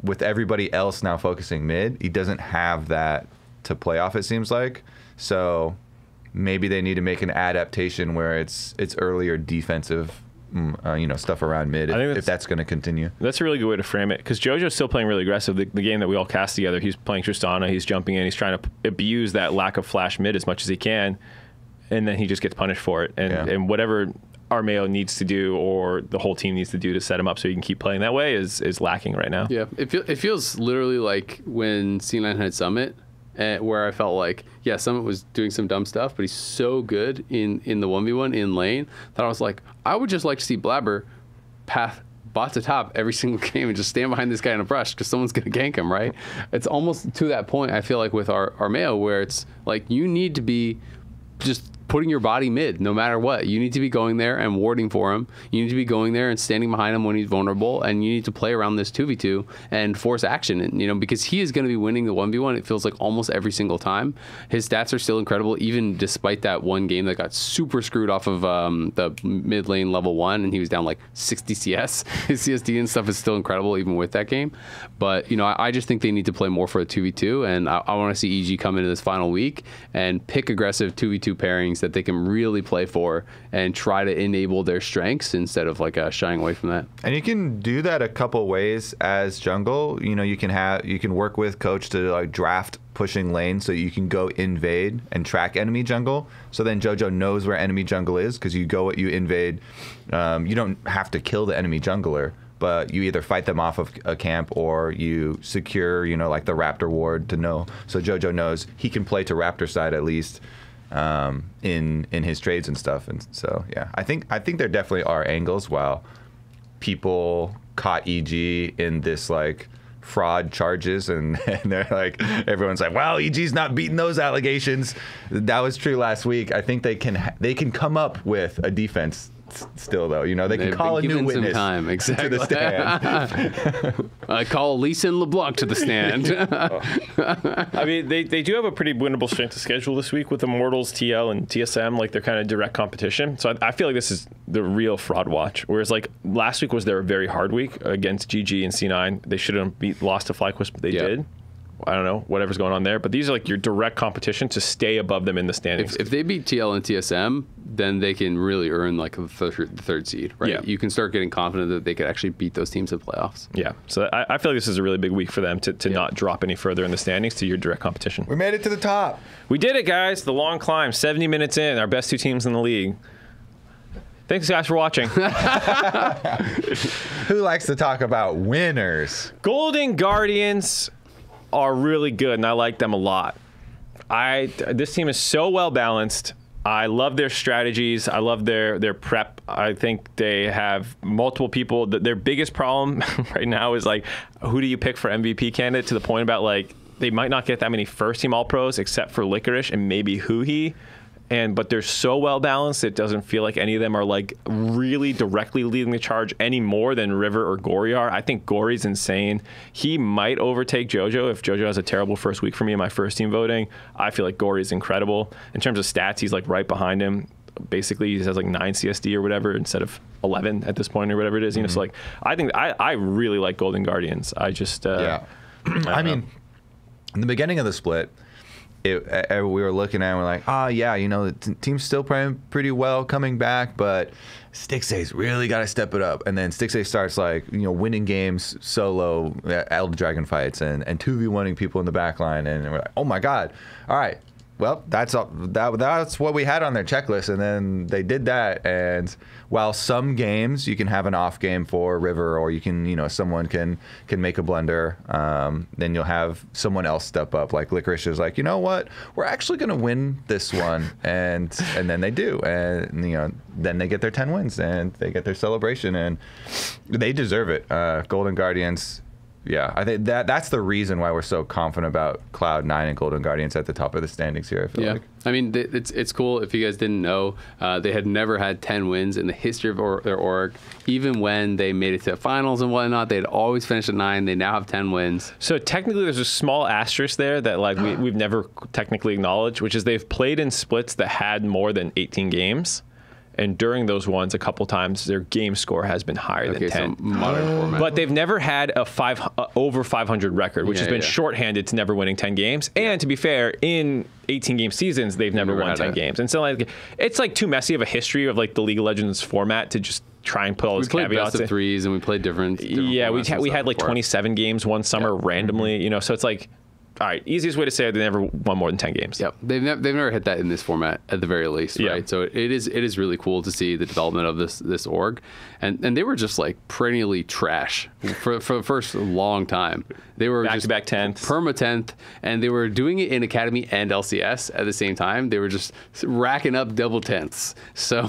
with everybody else now focusing mid, he doesn't have that to play off, it seems like. So maybe they need to make an adaptation where it's earlier defensive. You know, stuff around mid, if that's going to continue. That's a really good way to frame it, because JoJo's still playing really aggressive. The game that we all cast together, he's playing Tristana, he's jumping in, he's trying to abuse that lack of flash mid as much as he can, and then he just gets punished for it. And whatever Armao needs to do, or the whole team needs to do to set him up so he can keep playing that way, is lacking right now. Yeah, it feels literally like when C9 had Summit, where I felt like, yeah, Summit was doing some dumb stuff, but he's so good in the 1v1 in lane that I was like, I would just like to see Blabber path bot to top every single game and just stand behind this guy in a brush because someone's going to gank him, right? It's almost to that point, I feel like, with our Armao, where it's like you need to be just putting your body mid no matter what. You need to be going there and warding for him. You need to be going there and standing behind him when he's vulnerable, and you need to play around this 2v2 and force action. And, you know, because he is going to be winning the 1v1, it feels like almost every single time. His stats are still incredible, even despite that one game that got super screwed off of the mid lane level 1, and he was down like 60 CS. His CSD and stuff is still incredible even with that game. But, you know, I just think they need to play more for a 2v2, and I want to see EG come into this final week and pick aggressive 2v2 pairings that they can really play for and try to enable their strengths instead of like shying away from that. And you can do that a couple ways as jungle. You know, you can work with coach to like draft pushing lane so you can go invade and track enemy jungle. So then JoJo knows where enemy jungle is because you invade. You don't have to kill the enemy jungler, but you either fight them off of a camp or you secure, you know, like the Raptor ward to know. So JoJo knows he can play to Raptor side at least in his trades and stuff. And so, yeah, I think there definitely are angles while people caught EG in this like fraud charges and they're like, everyone's like, wow, EG's not beating those allegations. That was true last week. I think they can come up with a defense still, though. You know, they can call a new witness time. Exactly. to the stand. I call Lisa and LeBlanc to the stand. I mean, they do have a pretty winnable strength of schedule this week with Immortals, TL, and TSM. Like, they're kind of direct competition. So I feel like this is the real fraud watch. Whereas, like, last week was their very hard week against GG and C9. They should have lost to FlyQuest, but they did. I don't know, whatever's going on there. But these are like your direct competition to stay above them in the standings. If they beat TL and TSM, then they can really earn like the third seed, right? Yeah. You can start getting confident that they could actually beat those teams in playoffs. Yeah. So I feel like this is a really big week for them to not drop any further in the standings to your direct competition. We made it to the top. We did it, guys. The long climb, 70 minutes in, our best two teams in the league. Thanks, guys, for watching. Who likes to talk about winners? Golden Guardians are really good, and I like them a lot. This team is so well balanced. I love their strategies. I love their prep. I think they have multiple people. Their biggest problem right now is like, who do you pick for MVP candidate? To the point about like they might not get that many first team All Pros except for Licorice and maybe Huhi. But they're so well balanced, it doesn't feel like any of them are like really directly leading the charge any more than River or Gory are. I think Gory's insane. He might overtake JoJo if JoJo has a terrible first week for me in my first team voting. I feel like Gory's incredible. In terms of stats, he's like right behind him. Basically, he has like 9 CSD or whatever instead of 11 at this point or whatever it is. You know, so like I think I really like Golden Guardians. I just I mean, in the beginning of the split, we were looking at it and we're like, yeah, you know, the team's still playing pretty well coming back, but Stixay's really got to step it up. And then Stixay starts like, you know, winning games solo, Elder Dragon fights and 2v1ing people in the back line. And we're like, oh my God. All right. Well, that's what we had on their checklist, and then they did that. And while some games you can have an off game for River, or you can, you know, someone can make a blunder, then you'll have someone else step up. Like Licorice is like, you know what, we're actually going to win this one, and then they do, and you know, then they get their 10 wins and they get their celebration, and they deserve it. Golden Guardians. Yeah, I think that's the reason why we're so confident about Cloud9 and Golden Guardians at the top of the standings here, I feel like. I mean, it's cool. If you guys didn't know, they had never had 10 wins in the history of their org. Even when they made it to finals and whatnot, they'd always finish at 9. They now have 10 wins. So technically, there's a small asterisk there that like we've never technically acknowledged, which is they've played in splits that had more than 18 games. And during those ones, a couple times, their game score has been higher than 10. So modern format. But they've never had a over 500 record, which has been shorthanded to never winning 10 games. And to be fair, in 18-game seasons, they've never won 10 games. And so like it's like too messy of a history of like the League of Legends format to just try and put all those caveats. We played best of threes, and we played different yeah, we had like 27 games one summer randomly. You know, so it's like, all right, easiest way to say it, they never won more than 10 games. Yep, they've never hit that in this format at the very least, right? Yeah. So it is really cool to see the development of this org, and they were just like perennially trash for the first long time. They were back-to-back 10th, perma 10th, and they were doing it in Academy and LCS at the same time. They were just racking up double 10ths. So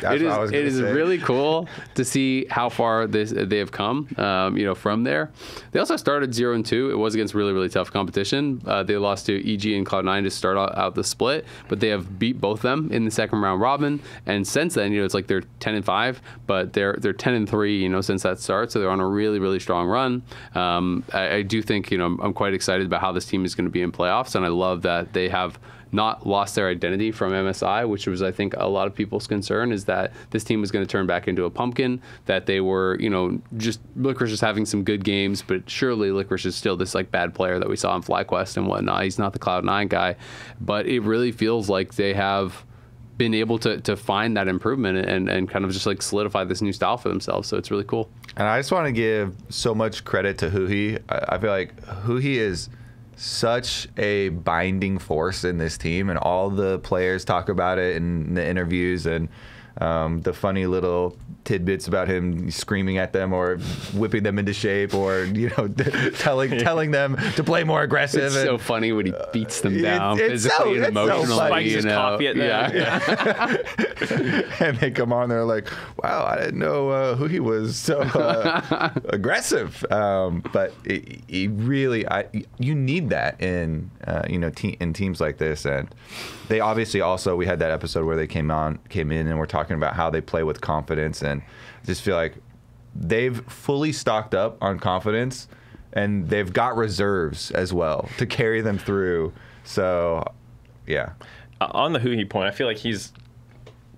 it is really cool to see how far they have come. You know, from there, they also started 0-2. It was against really tough competition. competition. They lost to EG and Cloud9 to start out the split, but they have beat both them in the second round robin. And since then, it's like they're 10-5, but they're 10-3, since that start. So they're on a really, really strong run. I do think, I'm quite excited about how this team is going to be in playoffs, and I love that they have not lost their identity from MSI, which was, I think, a lot of people's concern, is that this team was going to turn back into a pumpkin, that they were, just Licorice is having some good games, but surely Licorice is still this like bad player that we saw in FlyQuest and whatnot. He's not the Cloud9 guy, but it really feels like they have been able to find that improvement and kind of just like solidify this new style for themselves. So it's really cool. And I just want to give so much credit to Huhi. I feel like Huhi is such a binding force in this team, and all the players talk about it in the interviews, and the funny little tidbits about him screaming at them or whipping them into shape, or telling them to play more aggressive. It's so funny when he beats them down physically and emotionally. So spikes his coffee at them. Yeah. And they come on, they're like, "Wow, I didn't know who he was so aggressive." But he really, you need that in in teams like this, and they obviously also, we had that episode where they came in and we're talking about how they play with confidence, and I just feel like they've fully stocked up on confidence, and they've got reserves as well to carry them through. So, yeah. On the Huhi point, I feel like he's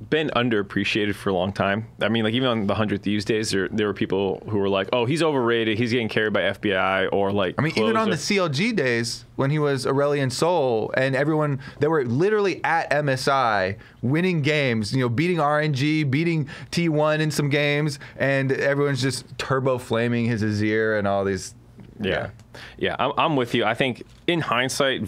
been underappreciated for a long time. I mean, like even on the 100 Thieves days, there were people who were like, "Oh, he's overrated. He's getting carried by FBI," or like. I mean, even on the CLG days when he was Aurelion Sol, and they were literally at MSI winning games, beating RNG, beating T1 in some games, and everyone's just turbo flaming his Azir and all these. Yeah, I'm with you. I think in hindsight,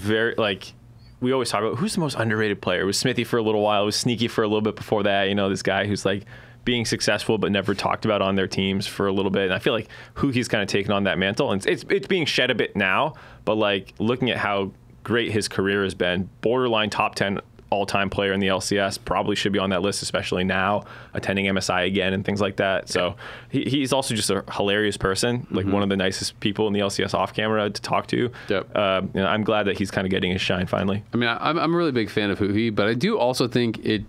we always talk about who's the most underrated player. It was Smithy for a little while. It was Sneaky for a little bit before that. This guy who's like being successful but never talked about on their teams for a little bit. And I feel like Huki's kind of taken on that mantle, and it's being shed a bit now. But like looking at how great his career has been, borderline top 10 all-time player in the LCS, probably should be on that list, especially now attending MSI again and things like that. So he's also just a hilarious person, like one of the nicest people in the LCS off camera to talk to. Yep. I'm glad that he's kind of getting his shine finally. I mean, I'm a really big fan of Huhi, but I do also think it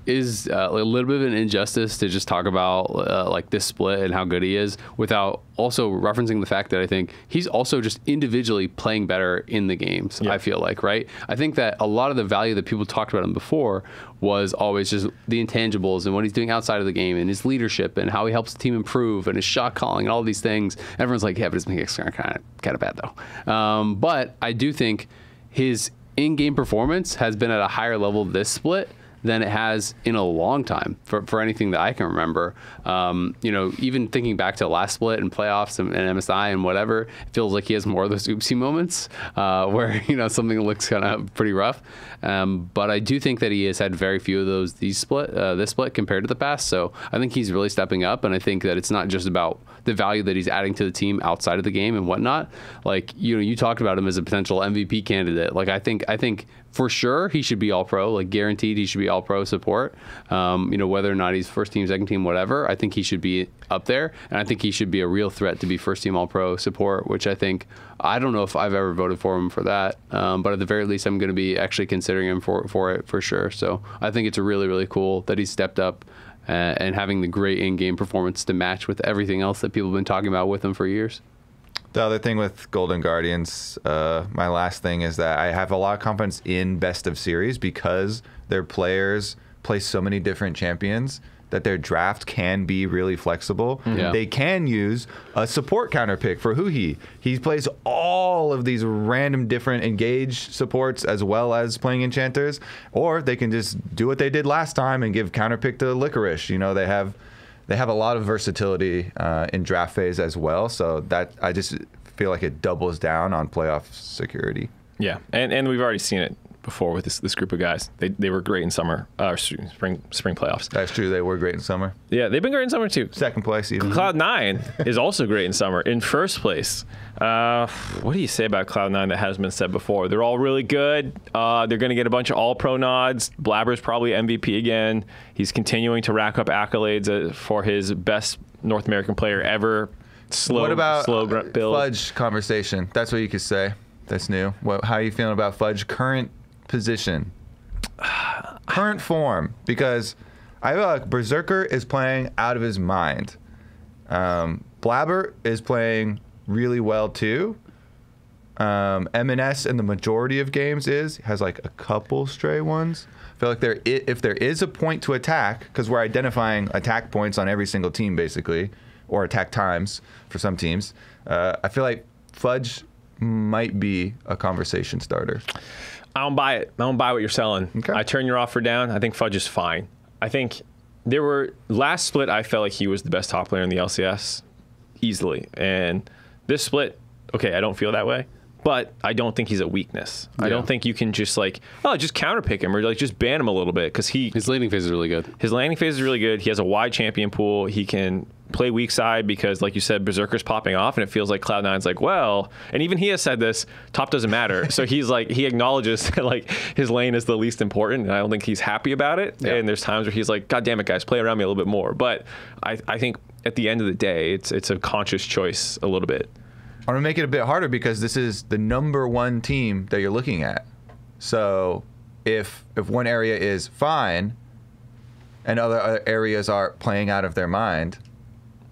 is a little bit of an injustice to just talk about like this split and how good he is without also referencing the fact that I think he's also just individually playing better in the games. I feel like, right? I think that a lot of the value that people talked about him before was always just the intangibles and what he's doing outside of the game and his leadership and how he helps the team improve and his shot calling and all these things. Everyone's like, yeah, but his mechanics are kind of bad though. But I do think his in-game performance has been at a higher level this split than it has in a long time for anything that I can remember. Even thinking back to last split and playoffs and MSI and whatever, it feels like he has more of those oopsie moments where, something looks kind of pretty rough. But I do think that he has had very few of those this split compared to the past. So I think he's really stepping up, and I think that it's not just about the value that he's adding to the team outside of the game and whatnot. Like, you talked about him as a potential MVP candidate. Like, I think for sure he should be all pro, like guaranteed he should be all pro support. Whether or not he's first team, second team, whatever, I think he should be up there. And I think he should be a real threat to be first team all pro support, which I don't know if I've ever voted for him for that. But at the very least, I'm going to be actually considering him for it for sure. So I think it's really, really cool that he's stepped up and having the great in-game performance to match with everything else that people have been talking about with him for years. The other thing with Golden Guardians, my last thing is that I have a lot of confidence in best of series because their players play so many different champions that their draft can be really flexible. Yeah. They can use a support counter pick for Huhi. He plays all of these random different engage supports as well as playing enchanters, or they can just do what they did last time and give counter pick to Licorice. They have a lot of versatility in draft phase as well. So that I just feel like it doubles down on playoff security. Yeah, and we've already seen it before with this group of guys. They were great in summer, spring playoffs. That's true. They were great in summer. Yeah, they've been great in summer too. Second place even. Cloud9 is also great in summer. In first place. What do you say about Cloud9 that hasn't been said before? They're all really good. They're going to get a bunch of all-pro nods. Blabber's probably MVP again. He's continuing to rack up accolades for his best North American player ever. What about slow build. Fudge conversation? That's what you could say. That's new. How are you feeling about Fudge current position? Current form, because I feel like Berserker is playing out of his mind. Blabber is playing really well too. M&S in the majority of games has like a couple stray ones. I feel like if there is a point to attack, because we're identifying attack points on every single team basically, or attack times for some teams, I feel like Fudge might be a conversation starter. I don't buy it. I don't buy what you're selling. Okay. I turn your offer down. I think Fudge is fine. I think last split, I felt like he was the best top player in the LCS easily. And this split, okay, I don't feel that way. But I don't think he's a weakness. Yeah. I don't think you can just just counterpick him or just ban him a little bit because his landing phase is really good. His landing phase is really good. He has a wide champion pool. He can play weak side because, like you said, Berserker's popping off, and it feels like Cloud9's like, well, and even he has said this, top doesn't matter. So he's like, he acknowledges that like his lane is the least important, and I don't think he's happy about it. Yeah. And there's times where he's like, God damn it, guys, play around me a little bit more. But I think at the end of the day, it's a conscious choice a little bit. I'm going to make it a bit harder because this is the #1 team that you're looking at. So if one area is fine and other areas are playing out of their mind,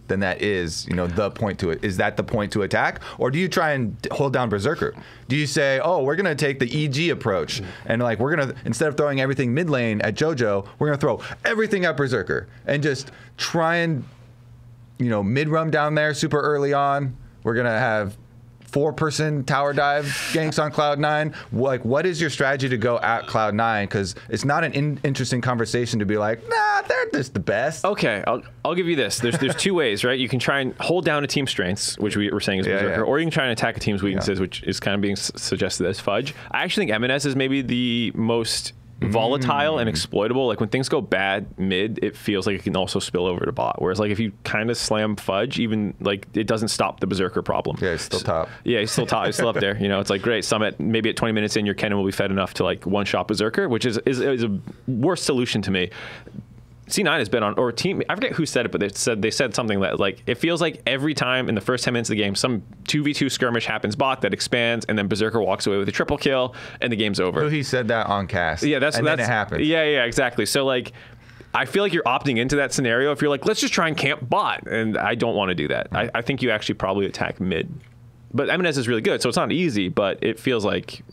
then that is, the point to it. Is that the point to attack? Or do you try and hold down Berserker? Do you say, oh, we're going to take the EG approach and like we're going to, instead of throwing everything mid lane at JoJo, we're going to throw everything at Berserker and just try and, mid-rum down there super early on. We're going to have 4-person tower dive ganks on Cloud9. Like, what is your strategy to go at Cloud9? Because it's not an interesting conversation to be like, nah, they're just the best. Okay, I'll give you this. There's two ways, right? You can try and hold down a team's strengths, which we were saying is Berserker, or you can try and attack a team's weaknesses, which is kind of being suggested as Fudge. I actually think M&S is maybe the most volatile and exploitable. Like when things go bad mid, it feels like it can also spill over to bot. Whereas like if you kind of slam Fudge, even like it doesn't stop the Berserker problem. Yeah, he's still top. Yeah, he's still top. He's still up there. It's like great. Summit, maybe at 20 minutes in, your cannon will be fed enough to like one-shot Berserker, which is a worse solution to me. C9 has been on, or team, I forget who said it, but they said something that like, it feels like every time in the first 10 minutes of the game, some 2v2 skirmish happens bot that expands, and then Berserker walks away with a triple kill, and the game's over. So he said that on cast. Yeah, then it happens. Yeah, exactly. So like, I feel like you're opting into that scenario if you're like, let's just try and camp bot, and I don't want to do that. I think you actually probably attack mid. But M&S is really good, so it's not easy, but it feels like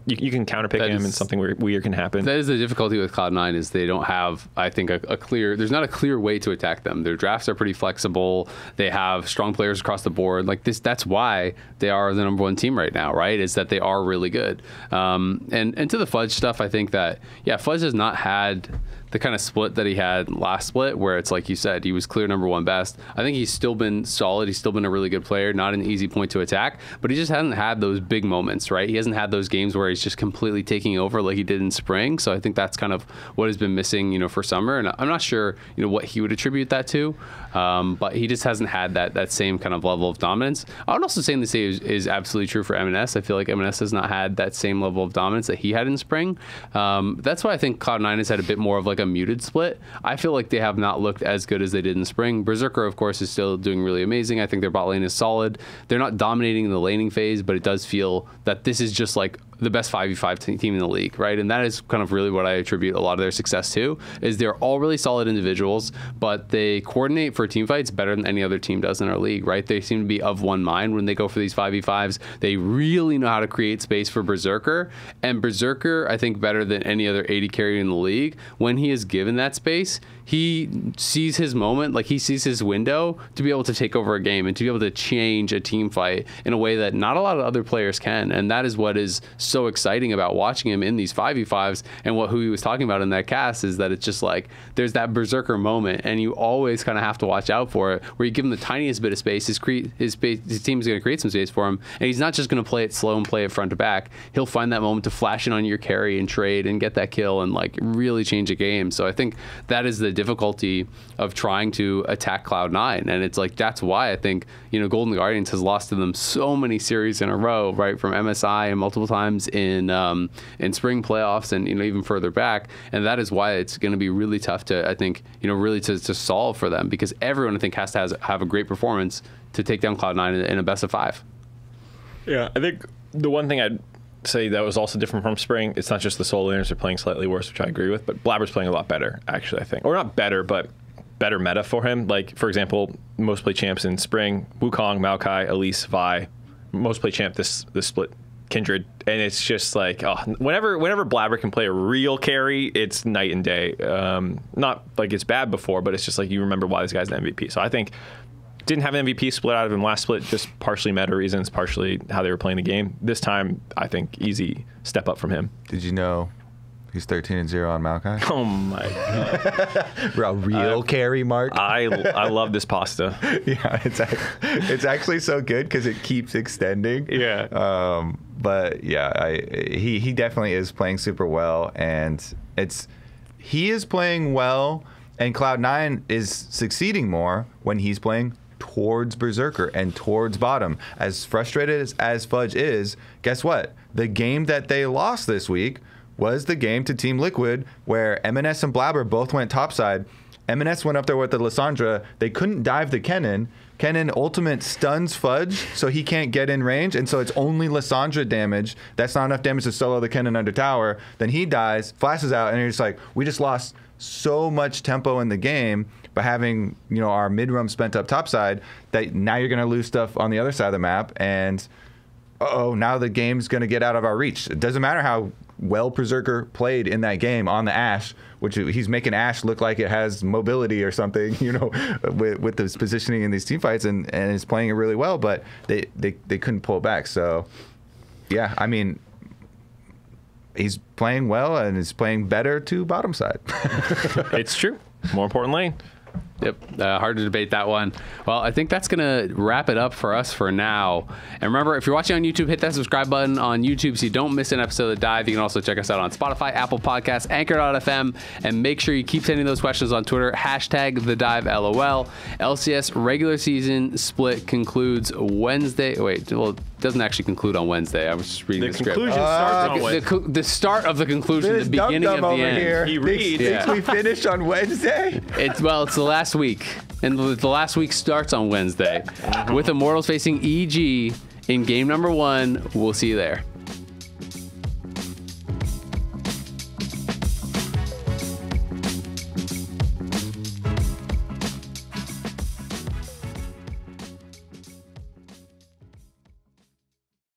you can counterpick him and something weird can happen. That is the difficulty with Cloud9 is they don't have, I think, there's not a clear way to attack them. Their drafts are pretty flexible. They have strong players across the board. Like that's why they are the #1 team right now, right? Is that they are really good. And to the Fudge stuff, I think that, Fudge has not had the kind of split that he had last split, where it's like you said, he was clear #1 best. I think he's still been solid. He's still been a really good player, not an easy point to attack, but he just hasn't had those big moments, right? He hasn't had those games where he's just completely taking over like he did in spring. So I think that's kind of what has been missing, for summer. And I'm not sure, what he would attribute that to, but he just hasn't had that same kind of level of dominance. I would also say the same is absolutely true for M&S. I feel like M&S has not had that same level of dominance that he had in spring. That's why I think Cloud9 has had a bit more of like a muted split. I feel like they have not looked as good as they did in spring. Berserker, of course, is still doing really amazing. I think their bot lane is solid. They're not dominating in the laning phase, but it does feel that this is just like the best 5v5 team in the league, right? And that is kind of really what I attribute a lot of their success to, is they're all really solid individuals, but they coordinate for team fights better than any other team does in our league, right? They seem to be of one mind when they go for these 5v5s. They really know how to create space for Berserker, and Berserker, I think, better than any other AD carry in the league, when he is given that space, he sees his moment, like he sees his window to be able to take over a game and to be able to change a team fight in a way that not a lot of other players can. And that is what is so exciting about watching him in these 5v5s. And what he was talking about in that cast is that it's just like there's that Berserker moment, and you always kind of have to watch out for it, where you give him the tiniest bit of space, his team is going to create some space for him, and he's not just going to play it slow and play it front to back. He'll find that moment to flash in on your carry and trade and get that kill and like really change a game. So I think that is the difficulty of trying to attack Cloud9, and it's like that's why I think Golden Guardians has lost to them so many series in a row, right, from MSI and multiple times in spring playoffs and even further back, and that is why it's going to be really tough to, I think, really to solve for them, because everyone, I think, has to have a great performance to take down Cloud9 in a best of 5. Yeah, I think The one thing I'd say that was also different from spring, it's not just the solo laners are playing slightly worse, which I agree with, but Blabber's playing a lot better, actually, I think. Or not better, but better meta for him. Like, for example, most play champs in spring, Wukong, Maokai, Elise, Vi. Most play champ this split, Kindred. And it's just like, oh, whenever Blabber can play a real carry, it's night and day. Not like it's bad before, but it's just like you remember why this guy's the MVP. So I think didn't have an MVP split out of him last split, just partially meta reasons, partially how they were playing the game. This time, I think easy step up from him. Did you know he's 13-0 on Maokai? Oh my god. A real carry, Mark. I love this pasta. Yeah, it's actually so good because it keeps extending. Yeah. But yeah, he definitely is playing super well, and he is playing well, and Cloud9 is succeeding more when he's playing towards Berserker and towards bottom. As frustrated as Fudge is, guess what? The game that they lost this week was the game to Team Liquid where M&S and Blabber both went topside. M&S went up there with the Lissandra. They couldn't dive the Kennen. Kennen ultimate stuns Fudge, so he can't get in range, and so it's only Lissandra damage. That's not enough damage to solo the Kennen under tower. Then he dies, flashes out, and you're just like, we just lost so much tempo in the game by having, you know, our mid-roam spent up topside that now you're going to lose stuff on the other side of the map, and now the game's going to get out of our reach. It doesn't matter how well Berserker played in that game on the Ashe, which he's making Ashe look like it has mobility or something, you know, with this positioning in these team fights, and is playing it really well, but they couldn't pull back. So, yeah, I mean, he's playing well and is playing better to bottom side. It's true. More important lane. Yep, hard to debate that one. Well, I think that's going to wrap it up for us for now. And remember, if you're watching on YouTube, hit that subscribe button on YouTube so you don't miss an episode of The Dive. You can also check us out on Spotify, Apple Podcasts, Anchor.fm, and make sure you keep sending those questions on Twitter, #TheDiveLOL. LCS regular season split concludes Wednesday. Wait, well, it doesn't actually conclude on Wednesday. I was just reading the script. Conclusion starts on Wednesday. The start of the conclusion, the beginning of the end. Here. He reads. Thinks we finished on Wednesday? It's the last week, and the last week starts on Wednesday with Immortals facing EG in game number 1. We'll see you there.